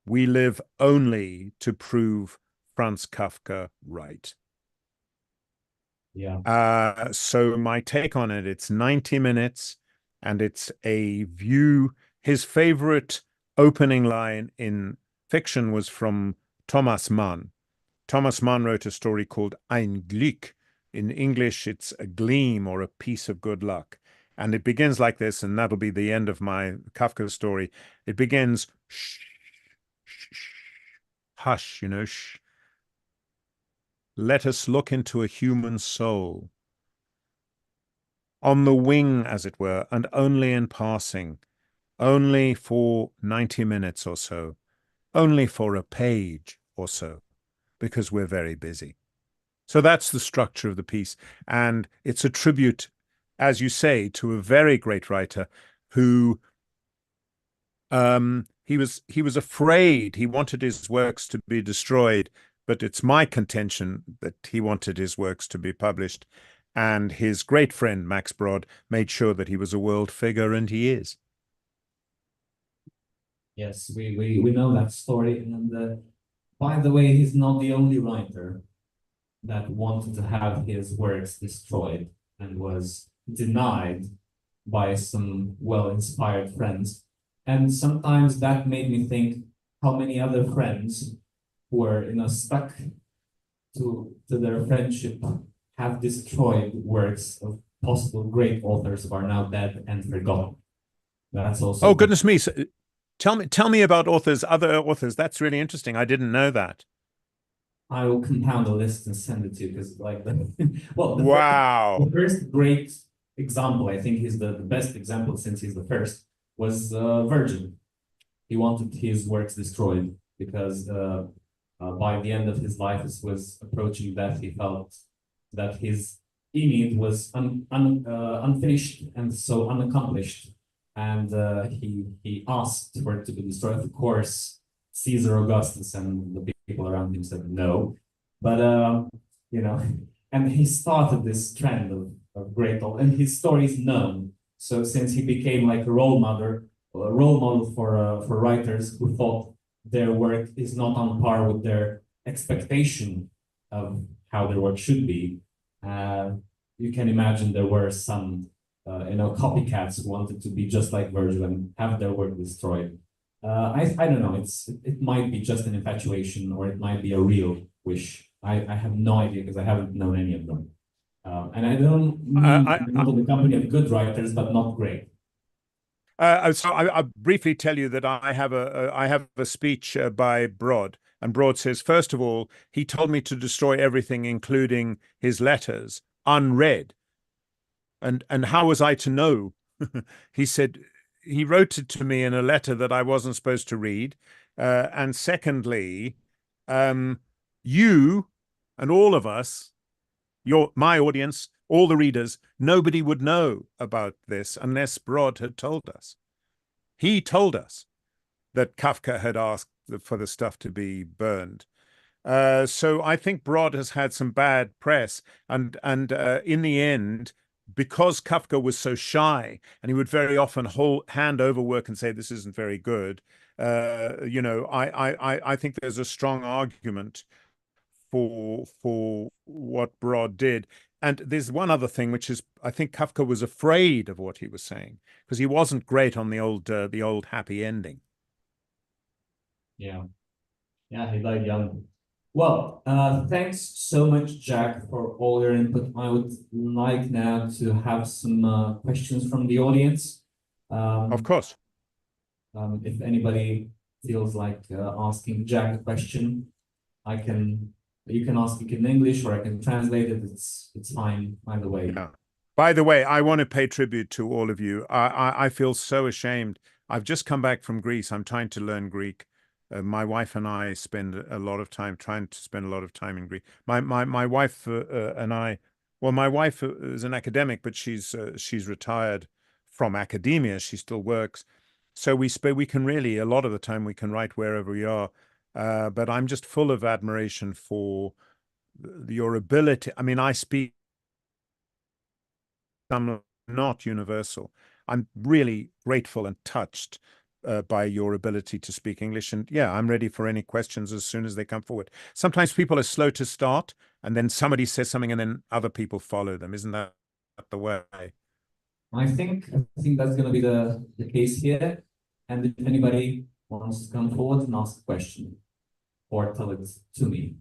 we live only to prove Franz Kafka right. Yeah. So my take on it, it's 90 minutes and it's a view. His favorite opening line in fiction was from Thomas Mann. Thomas Mann wrote a story called Ein Glück. In English, it's a gleam or a piece of good luck. And it begins like this, and that'll be the end of my Kafka story. It begins, shh, shh, shh, hush, you know, shh. Let us look into a human soul. On the wing, as it were, and only in passing, only for 90 minutes or so, only for a page or so, because we're very busy. So that's the structure of the piece. And it's a tribute, as you say, to a very great writer who he was afraid. He wanted his works to be destroyed, but it's my contention that he wanted his works to be published. And his great friend, Max Brod, made sure that he was a world figure, and he is. Yes, we know that story. And by the way, he's not the only writer that wanted to have his works destroyed and was denied by some well-inspired friends. And sometimes that made me think how many other friends who were, stuck to their friendship have destroyed works of possible great authors who are now dead and forgotten. That's also. Oh, goodness me. So, tell me about other authors. That's really interesting. I didn't know that. I will compound a list and send it to you because, like, Wow. The first great example, I think he's the best example since he's the first, was Virgin. He wanted his works destroyed because by the end of his life, as was approaching death, he felt that his Aeneid was unfinished and so unaccomplished, and he asked for it to be destroyed. Of course, Caesar Augustus and the people around him said no, but and he started this trend of great, and his story is known. So since he became like a role model for writers who thought their work is not on par with their expectation of how their work should be, you can imagine there were some copycats who wanted to be just like Virgil and have their work destroyed. I don't know. It might be just an infatuation, or it might be a real wish. I have no idea because I haven't known any of them. And I don't mean in the company of good writers, but not great. So I'll briefly tell you that I have a speech by Brod, and Brod says, first of all, he told me to destroy everything, including his letters, unread. And how was I to know? He said, he wrote it to me in a letter that I wasn't supposed to read. And secondly, you and all of us, my audience, all the readers, nobody would know about this unless Brod had told us. He told us that Kafka had asked for the stuff to be burned. So I think Brod has had some bad press, and in the end, because Kafka was so shy, and he would very often hand over work and say this isn't very good. You know, I think there's a strong argument for what Brod did. And there's one other thing, which is I think Kafka was afraid of what he was saying because he wasn't great on the old happy ending. Yeah, he died young. Well, thanks so much, Jack, for all your input. I would like now to have some questions from the audience. Of course. If anybody feels like asking Jack a question, you can ask it in English or I can translate it. It's fine either way. Yeah. By the way, I want to pay tribute to all of you. I feel so ashamed. I've just come back from Greece. I'm trying to learn Greek. My wife and I spend a lot of time in Greece. My wife and I, well, my wife is an academic, but she's retired from academia. She still works, so we can really, a lot of the time we can write wherever we are. But I'm just full of admiration for your ability. I mean, I speak. I'm not universal. I'm really grateful and touched by your ability to speak English. And yeah, I'm ready for any questions as soon as they come forward. Sometimes people are slow to start, and then somebody says something, and then other people follow them. Isn't that the way? I think that's going to be the case here. And if anybody wants to come forward and ask a question or tell it to me.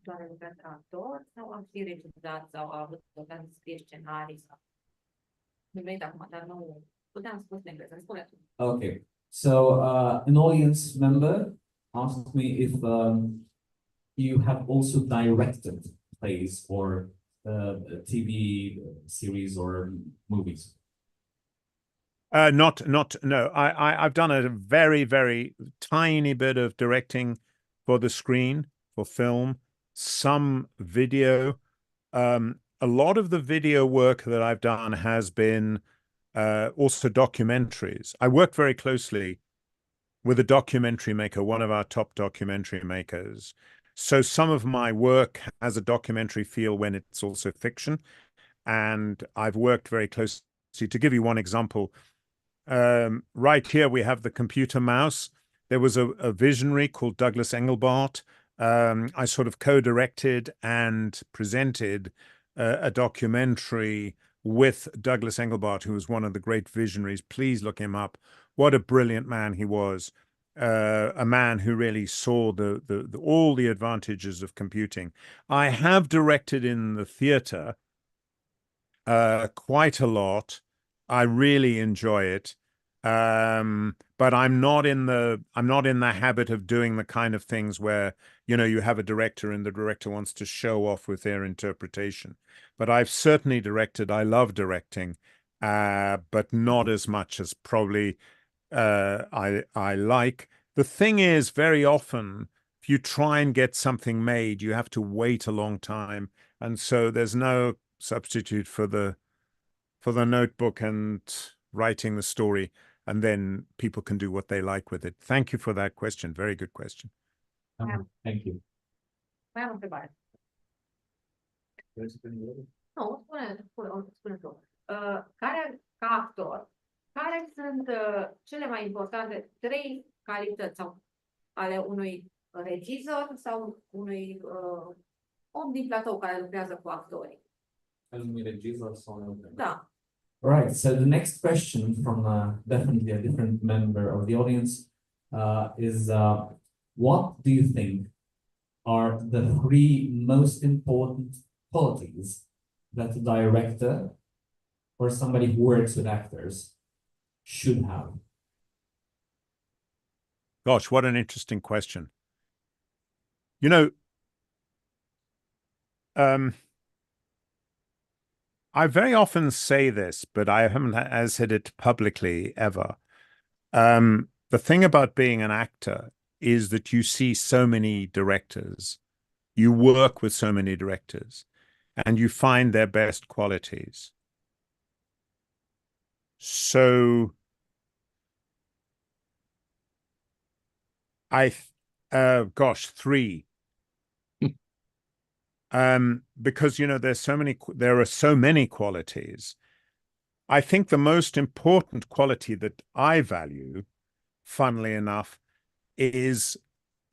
Doar pentru actor sau am fi regizat sau am avut ocazia să scrie scenarii sau... Nu vrei acum, dar nu... Puteam spus în engleză, spune tu. Okay, so an audience member asked me if you have also directed plays or TV series or movies. No. I've done a very, very tiny bit of directing for the screen, for film, some video. A lot of the video work that I've done has been also documentaries. I work very closely with a documentary maker, one of our top documentary makers. So some of my work has a documentary feel when it's also fiction. And I've worked very closely. To give you one example, right here we have the computer mouse. There was a visionary called Douglas Engelbart. I sort of co-directed and presented a documentary with Douglas Engelbart, who was one of the great visionaries. Please look him up. What a brilliant man he was. A man who really saw all the advantages of computing. I have directed in the theater quite a lot. I really enjoy it. But I'm not in the habit of doing the kind of things where, you know, you have a director and the director wants to show off with their interpretation. But I've certainly directed. I love directing, but not as much as probably I like. The thing is, very often, if you try and get something made, you have to wait a long time, and so there's no substitute for the notebook and writing the story, and then people can do what they like with it. Thank you for that question. Very good question. Thank you. Mai am o întrebare. Nu, spune tu. Ca actor, care sunt cele mai importante 3 calități sau ale unui regizor sau unui om din platou care lucrează cu actorii? Da. All right, so the next question from definitely a different member of the audience is what do you think are the 3 most important qualities that a director or somebody who works with actors should have? Gosh, what an interesting question. You know, I very often say this, but I haven't said it publicly ever. The thing about being an actor is that you see so many directors, you work with so many directors, and you find their best qualities. So gosh, three. Because there are so many qualities. I think the most important quality that I value, funnily enough, is,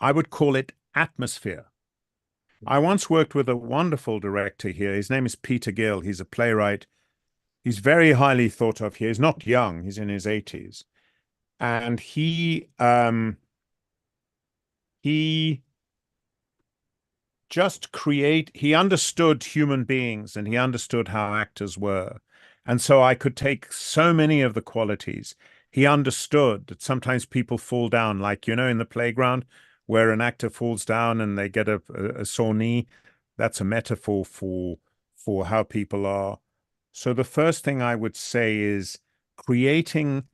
I would call it atmosphere. I once worked with a wonderful director here. His name is Peter Gill. He's a playwright. He's very highly thought of here. He's not young. He's in his 80s. And he he understood human beings and he understood how actors were. And so I could take so many of the qualities. He understood that sometimes people fall down, like, in the playground where an actor falls down and they get a sore knee. That's a metaphor for how people are. So the first thing I would say is creating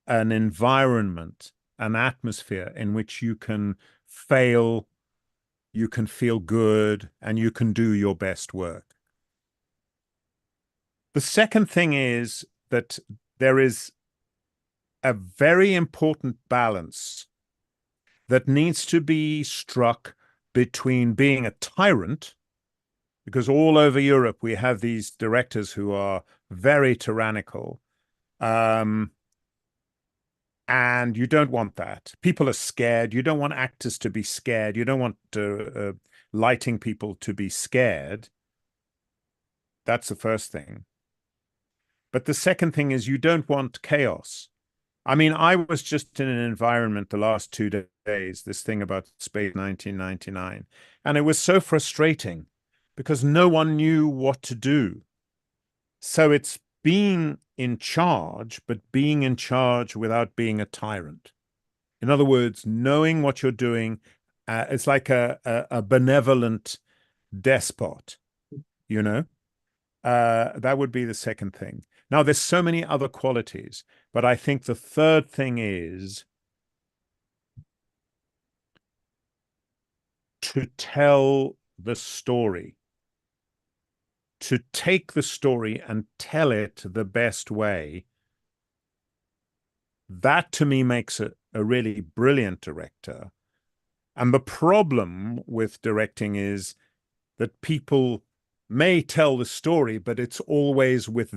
an environment, an atmosphere in which you can fail, you can feel good, and you can do your best work. The second thing is that there is a very important balance that needs to be struck between being a tyrant, because all over Europe we have these directors who are very tyrannical, and you don't want that. People are scared. You don't want actors to be scared. You don't want lighting people to be scared. That's the first thing. But the second thing is you don't want chaos. I mean, I was just in an environment the last 2 days, this thing about Space 1999, and it was so frustrating because no one knew what to do. So it's being in charge, but being in charge without being a tyrant. In other words, knowing what you're doing. It's like a benevolent despot, that would be the second thing. Now, there's so many other qualities, but I think the third thing is to tell the story, to take the story and tell it the best way. That to me makes a really brilliant director. And the problem with directing is that people may tell the story, but it's always with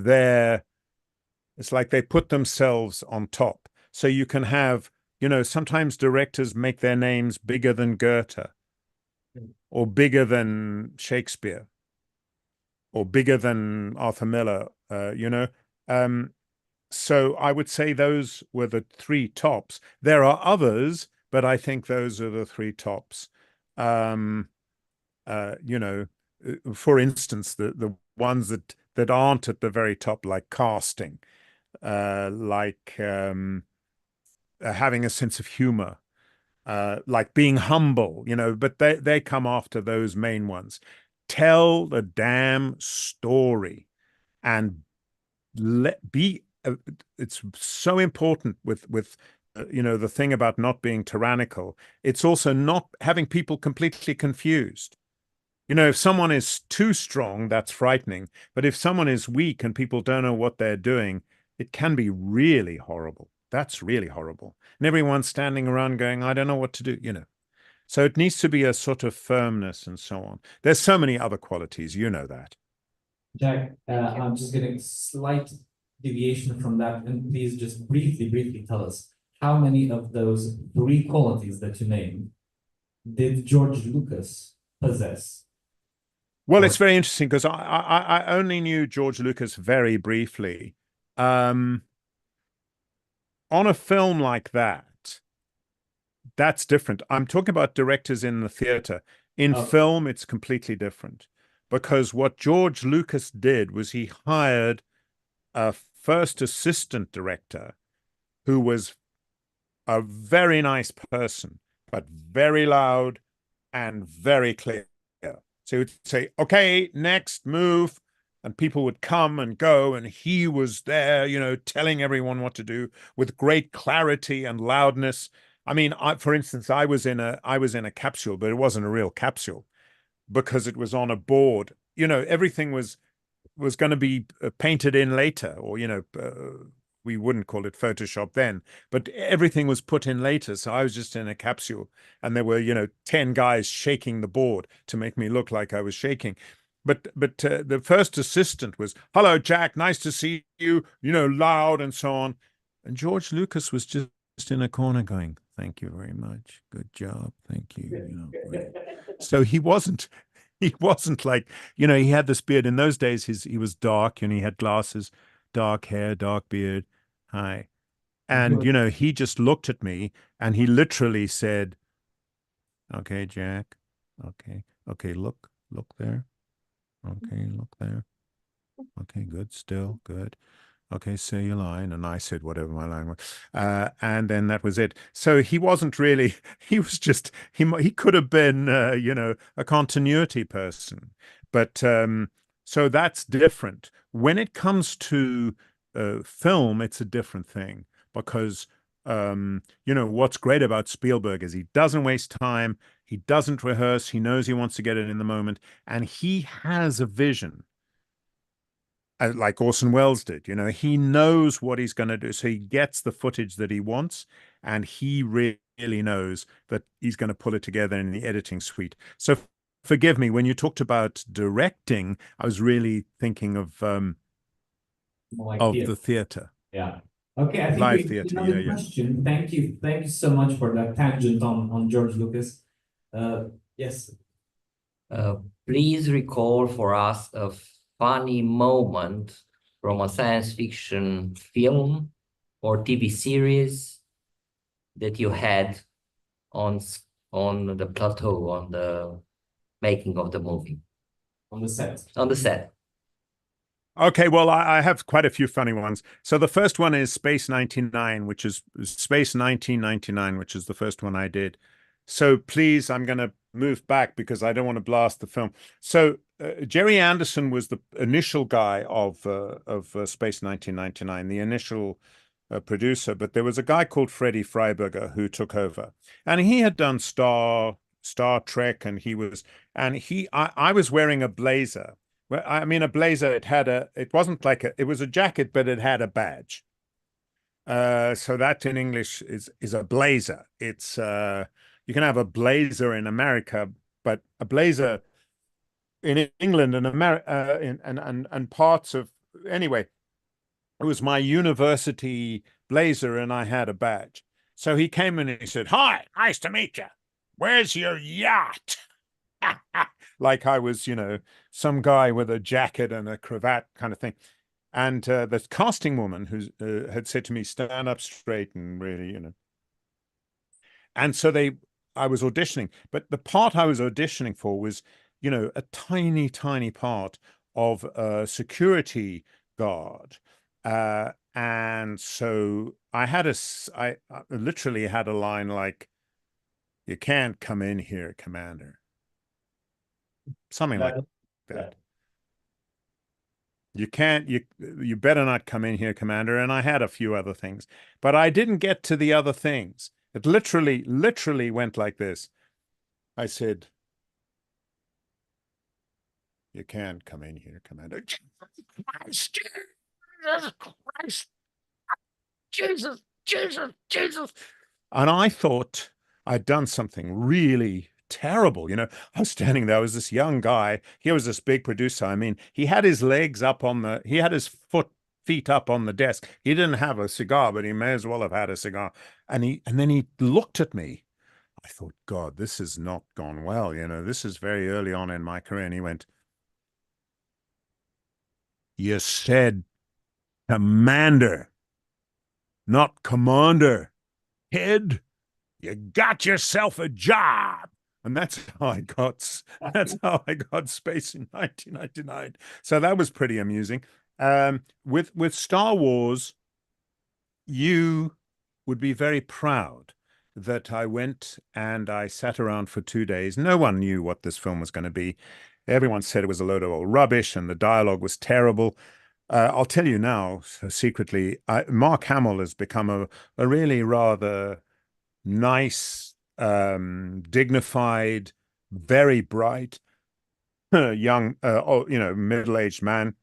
it's like they put themselves on top. So you can have, sometimes directors make their names bigger than Goethe, or bigger than Shakespeare, or bigger than Arthur Miller, So I would say those were the three tops. There are others, but I think those are the three tops. For instance, the ones that aren't at the very top, like casting, like having a sense of humor, like being humble, but they come after those main ones. Tell the damn story and it's so important with the thing about not being tyrannical. It's also not having people completely confused. If someone is too strong, that's frightening. But if someone is weak and people don't know what they're doing, it can be really horrible. That's really horrible. And everyone's standing around going, I don't know what to do, So it needs to be a sort of firmness and so on. There's so many other qualities, that. Jack, I'm just getting slight deviation from that, and please just briefly tell us how many of those three qualities that you named did George Lucas possess? Well, it's very interesting because I only knew George Lucas very briefly. On a film like that, that's different. I'm talking about directors in the theater. In film, it's completely different, because what George Lucas did was he hired a first assistant director who was a very nice person, but very loud and very clear. So he would say, okay, next move. And people would come and go, and he was there, you know, telling everyone what to do with great clarity and loudness. I mean, for instance, I was in a capsule, but it wasn't a real capsule because it was on a board. You know, everything was going to be painted in later, or we wouldn't call it Photoshop then, but everything was put in later. So I was just in a capsule, and there were 10 guys shaking the board to make me look like I was shaking. But the first assistant was, "Hello, Jack, nice to see you," loud and so on. And George Lucas was just in a corner going, "Thank you very much. Good job. Thank you." So he wasn't like, he had this beard. In those days, he was dark, he had glasses, dark hair, dark beard. Hi. And, he just looked at me and he literally said, "Okay, Jack. Okay. Okay, look there. Okay, look there. Okay, good, still good. Okay, say your line." And I said whatever my line was. And then that was it. So he wasn't really, he was just, he could have been, a continuity person. But so that's different. When it comes to film, it's a different thing because, what's great about Spielberg is he doesn't waste time. He doesn't rehearse. He knows he wants to get it in the moment. And he has a vision. Like Orson Welles did, he knows what he's going to do. So he gets the footage that he wants, and he really knows that he's going to pull it together in the editing suite. So forgive me, when you talked about directing, I was really thinking of the theater. Yeah. Okay, I think Live we theater, have a yeah. question. Thank you so much for that tangent on George Lucas. Yes. Please recall for us a funny moment from a science fiction film or TV series that you had on the plateau, on the making of the movie, On the set. on the set. Okay, well, I have quite a few funny ones. So the first one is Space 1999, which is the first one I did. So please, I'm going to move back because I don't want to blast the film. So Jerry Anderson was the initial guy of Space 1999, the initial producer, but there was a guy called Freddie Freiberger who took over, and he had done Star Trek, and I was wearing a blazer. Well, I mean, a blazer, it wasn't like it was a jacket, but it had a badge. So that in English is a blazer. It's you can have a blazer in America, but a blazer in England and America and parts of, anyway, it was my university blazer and I had a badge. So he came in and he said, "Hi, nice to meet you. Where's your yacht?" Like I was, some guy with a jacket and a cravat kind of thing. And the casting woman who had said to me, "Stand up straight," and really, And so I was auditioning, but the part I was auditioning for was, a tiny, tiny part of a security guard. And so I literally had a line like, "You can't come in here, Commander." Something like that. "You can't, you better not come in here, Commander." And I had a few other things, but I didn't get to the other things. It literally went like this. I said, "You can't come in here, Commander." Jesus Christ. Jesus. And I thought I'd done something really terrible. I was standing there. I was this young guy. He was this big producer. I mean, he had his legs up he had his feet up on the desk. He didn't have a cigar, but he may as well have had a cigar. And then he looked at me. I thought, God, this has not gone well. This is very early on in my career. And he went, "You said Commander, not Commander. Kid, you got yourself a job." And that's how I got Space in 1999. So that was pretty amusing. With Star Wars, you would be very proud that I went and I sat around for 2 days. No one knew what this film was going to be. everyone said it was a load of old rubbish and the dialogue was terrible. I'll tell you now, secretly, Mark Hamill has become a really rather nice, dignified, very bright, young, middle-aged man.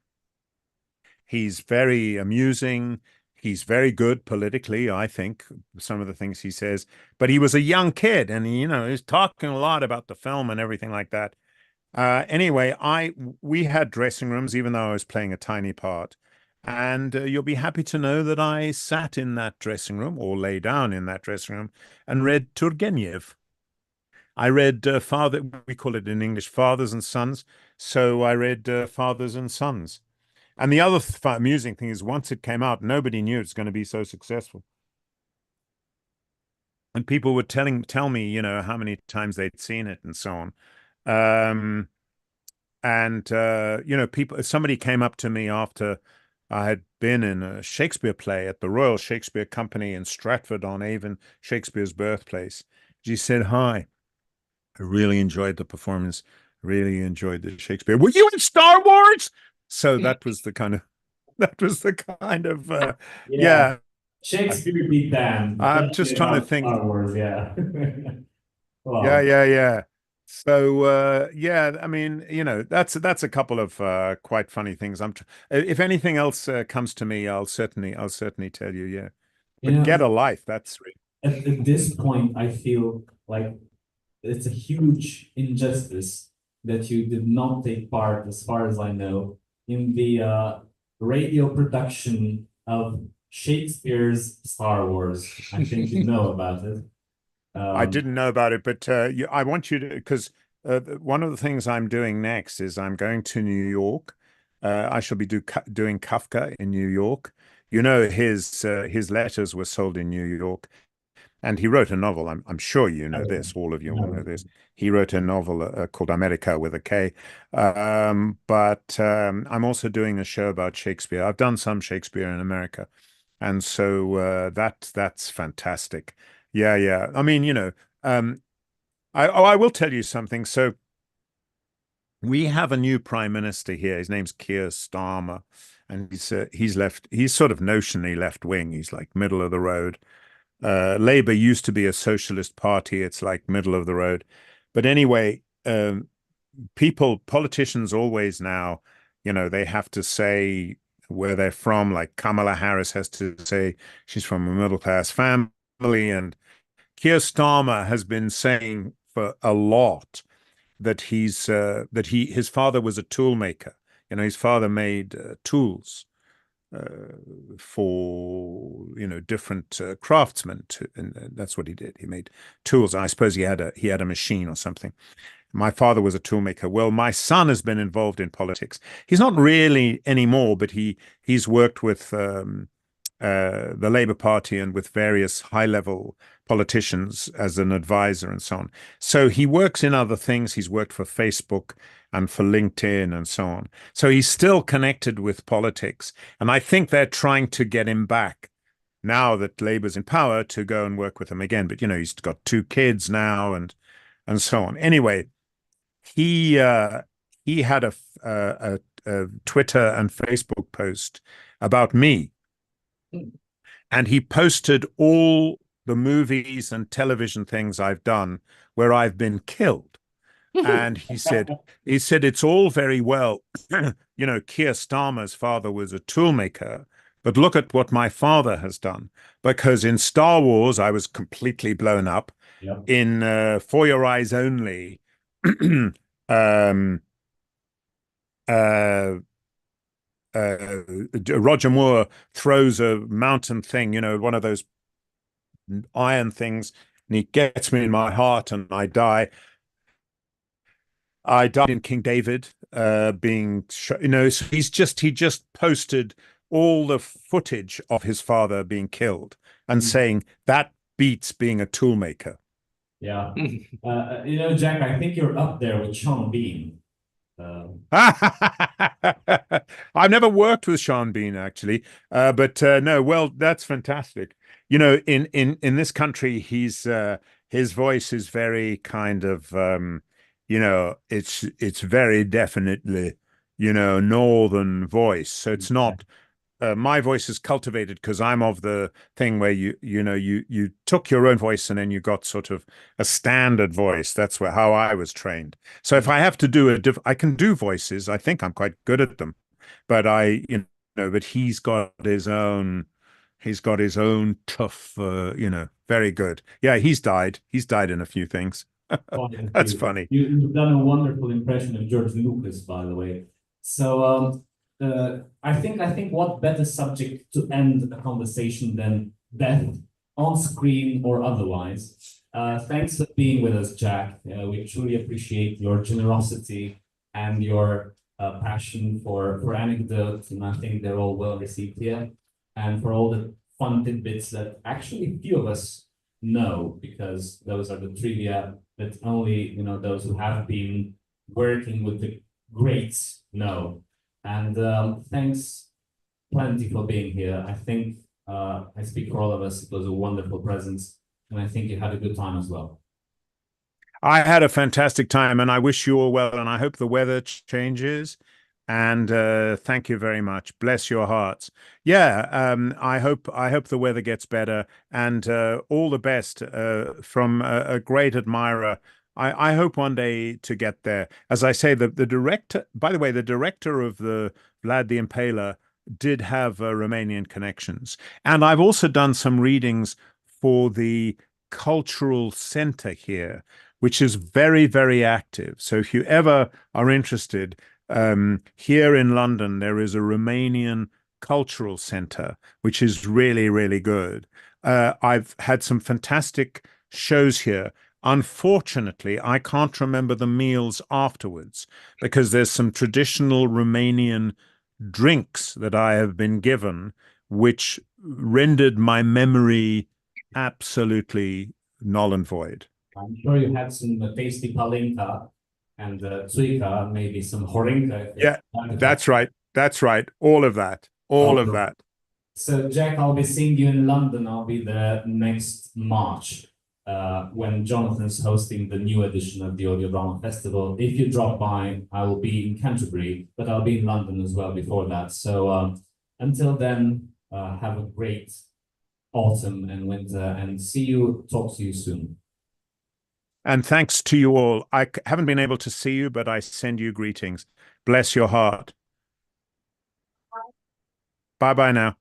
He's very amusing. He's very good politically, I think, some of the things he says. But he was a young kid, and he's talking a lot about the film and everything like that. Anyway, we had dressing rooms, even though I was playing a tiny part. And you'll be happy to know that I sat in that dressing room, or lay down in that dressing room, and read Turgenev. I read we call it in English, Fathers and Sons. So I read Fathers and Sons. And the other amusing thing is, once it came out, nobody knew it's going to be so successful. And people would tell me, how many times they'd seen it and so on. Somebody came up to me after I had been in a Shakespeare play at the Royal Shakespeare Company in Stratford-on-Avon, Shakespeare's birthplace. She said, "Hi, I really enjoyed the performance, really enjoyed the Shakespeare. Were you in Star Wars?" So that was the kind of yeah. Shakespeare be damned. I'm just trying to think. Star Wars, yeah. Wow. Yeah. So I mean, that's a couple of quite funny things. If anything else comes to me, I'll certainly tell you. Yeah, but get a life. That's at this point, I feel like it's a huge injustice that you did not take part, as far as I know, in the radio production of Shakespeare's Star Wars. I think you know about it. I didn't know about it, but I want you to, because one of the things I'm doing next is I'm going to New York. I shall be doing Kafka in New York. His letters were sold in New York, and he wrote a novel. I'm sure you know this. All of you will know this. He wrote a novel called America with a K. But I'm also doing a show about Shakespeare. I've done some Shakespeare in America, and so that's fantastic. Yeah. I mean, I will tell you something. So we have a new prime minister here. His name's Keir Starmer, and he's sort of notionally left wing. He's like middle of the road. Labour used to be a socialist party. It's like middle of the road. But anyway, politicians always now, they have to say where they're from. Like Kamala Harris has to say she's from a middle class family, and Keir Starmer has been saying for a lot that his father was a tool maker. His father made tools for different craftsmen, and that's what he did. He made tools. I suppose he had a machine or something. My father was a toolmaker. Well, my son has been involved in politics. He's not really anymore, but he's worked with the Labour Party and with various high-level politicians as an advisor and so on. So he works in other things. He's worked for Facebook and for LinkedIn and so on. So he's still connected with politics. And I think they're trying to get him back now that Labour's in power to go and work with them again. But, he's got 2 kids now and so on. Anyway, he had a Twitter and Facebook post about me. And he posted all the movies and television things I've done where I've been killed. And he said it's all very well, Keir Starmer's father was a toolmaker, but look at what my father has done. Because in Star Wars, I was completely blown up. Yep. In For Your Eyes Only, Roger Moore throws a mountain thing, one of those iron things, and he gets me in my heart and I die. I died in King David, being, so he just posted all the footage of his father being killed and saying that beats being a toolmaker. Yeah. Jack, I think you're up there with Sean Bean. I've never worked with Sean Bean actually, but no. Well, that's fantastic. In this country, his voice is very kind of you know, it's very definitely, you know, northern voice. So it's not my voice is cultivated because I'm of the thing where you took your own voice and then you got sort of a standard voice. That's how I was trained. So if I have to do I can do voices. I think I'm quite good at them, but but he's got his own tough, very good. Yeah, he's died. He's died in a few things. That's funny. You've done a wonderful impression of George Lucas, by the way. So I think what better subject to end a conversation than death, on screen or otherwise. Thanks for being with us, Jack. We truly appreciate your generosity and your passion for anecdotes, and I think they're all well received here, and for all the fun tidbits that actually few of us know, because those are the trivia that only those who have been working with the greats know. And thanks plenty for being here. I think I speak for all of us. It was a wonderful presence, and I think you had a good time as well. I had a fantastic time, and I wish you all well, and I hope the weather changes. And thank you very much. Bless your hearts. Yeah, I hope the weather gets better, and all the best from a great admirer. I hope one day to get there. As I say, the director, by the way, the director of the Vlad the Impaler did have Romanian connections, and I've also done some readings for the cultural center here, which is very, very active. So if you ever are interested, here in London, there is a Romanian cultural center, which is really, really good. I've had some fantastic shows here. Unfortunately, I can't remember the meals afterwards because there's some traditional Romanian drinks that I have been given, which rendered my memory absolutely null and void. I'm sure you had some tasty palinka and tsuika, maybe some horinka. Yeah, that's right. That's right. All of that. All of that. So, Jack, I'll be seeing you in London. I'll be there next March when Jonathan's hosting the new edition of the Audio Drama Festival. If you drop by, I will be in Canterbury, but I'll be in London as well before that. So until then, have a great autumn and winter, and talk to you soon. And thanks to you all. I haven't been able to see you, but I send you greetings. Bless your heart. Bye-bye now.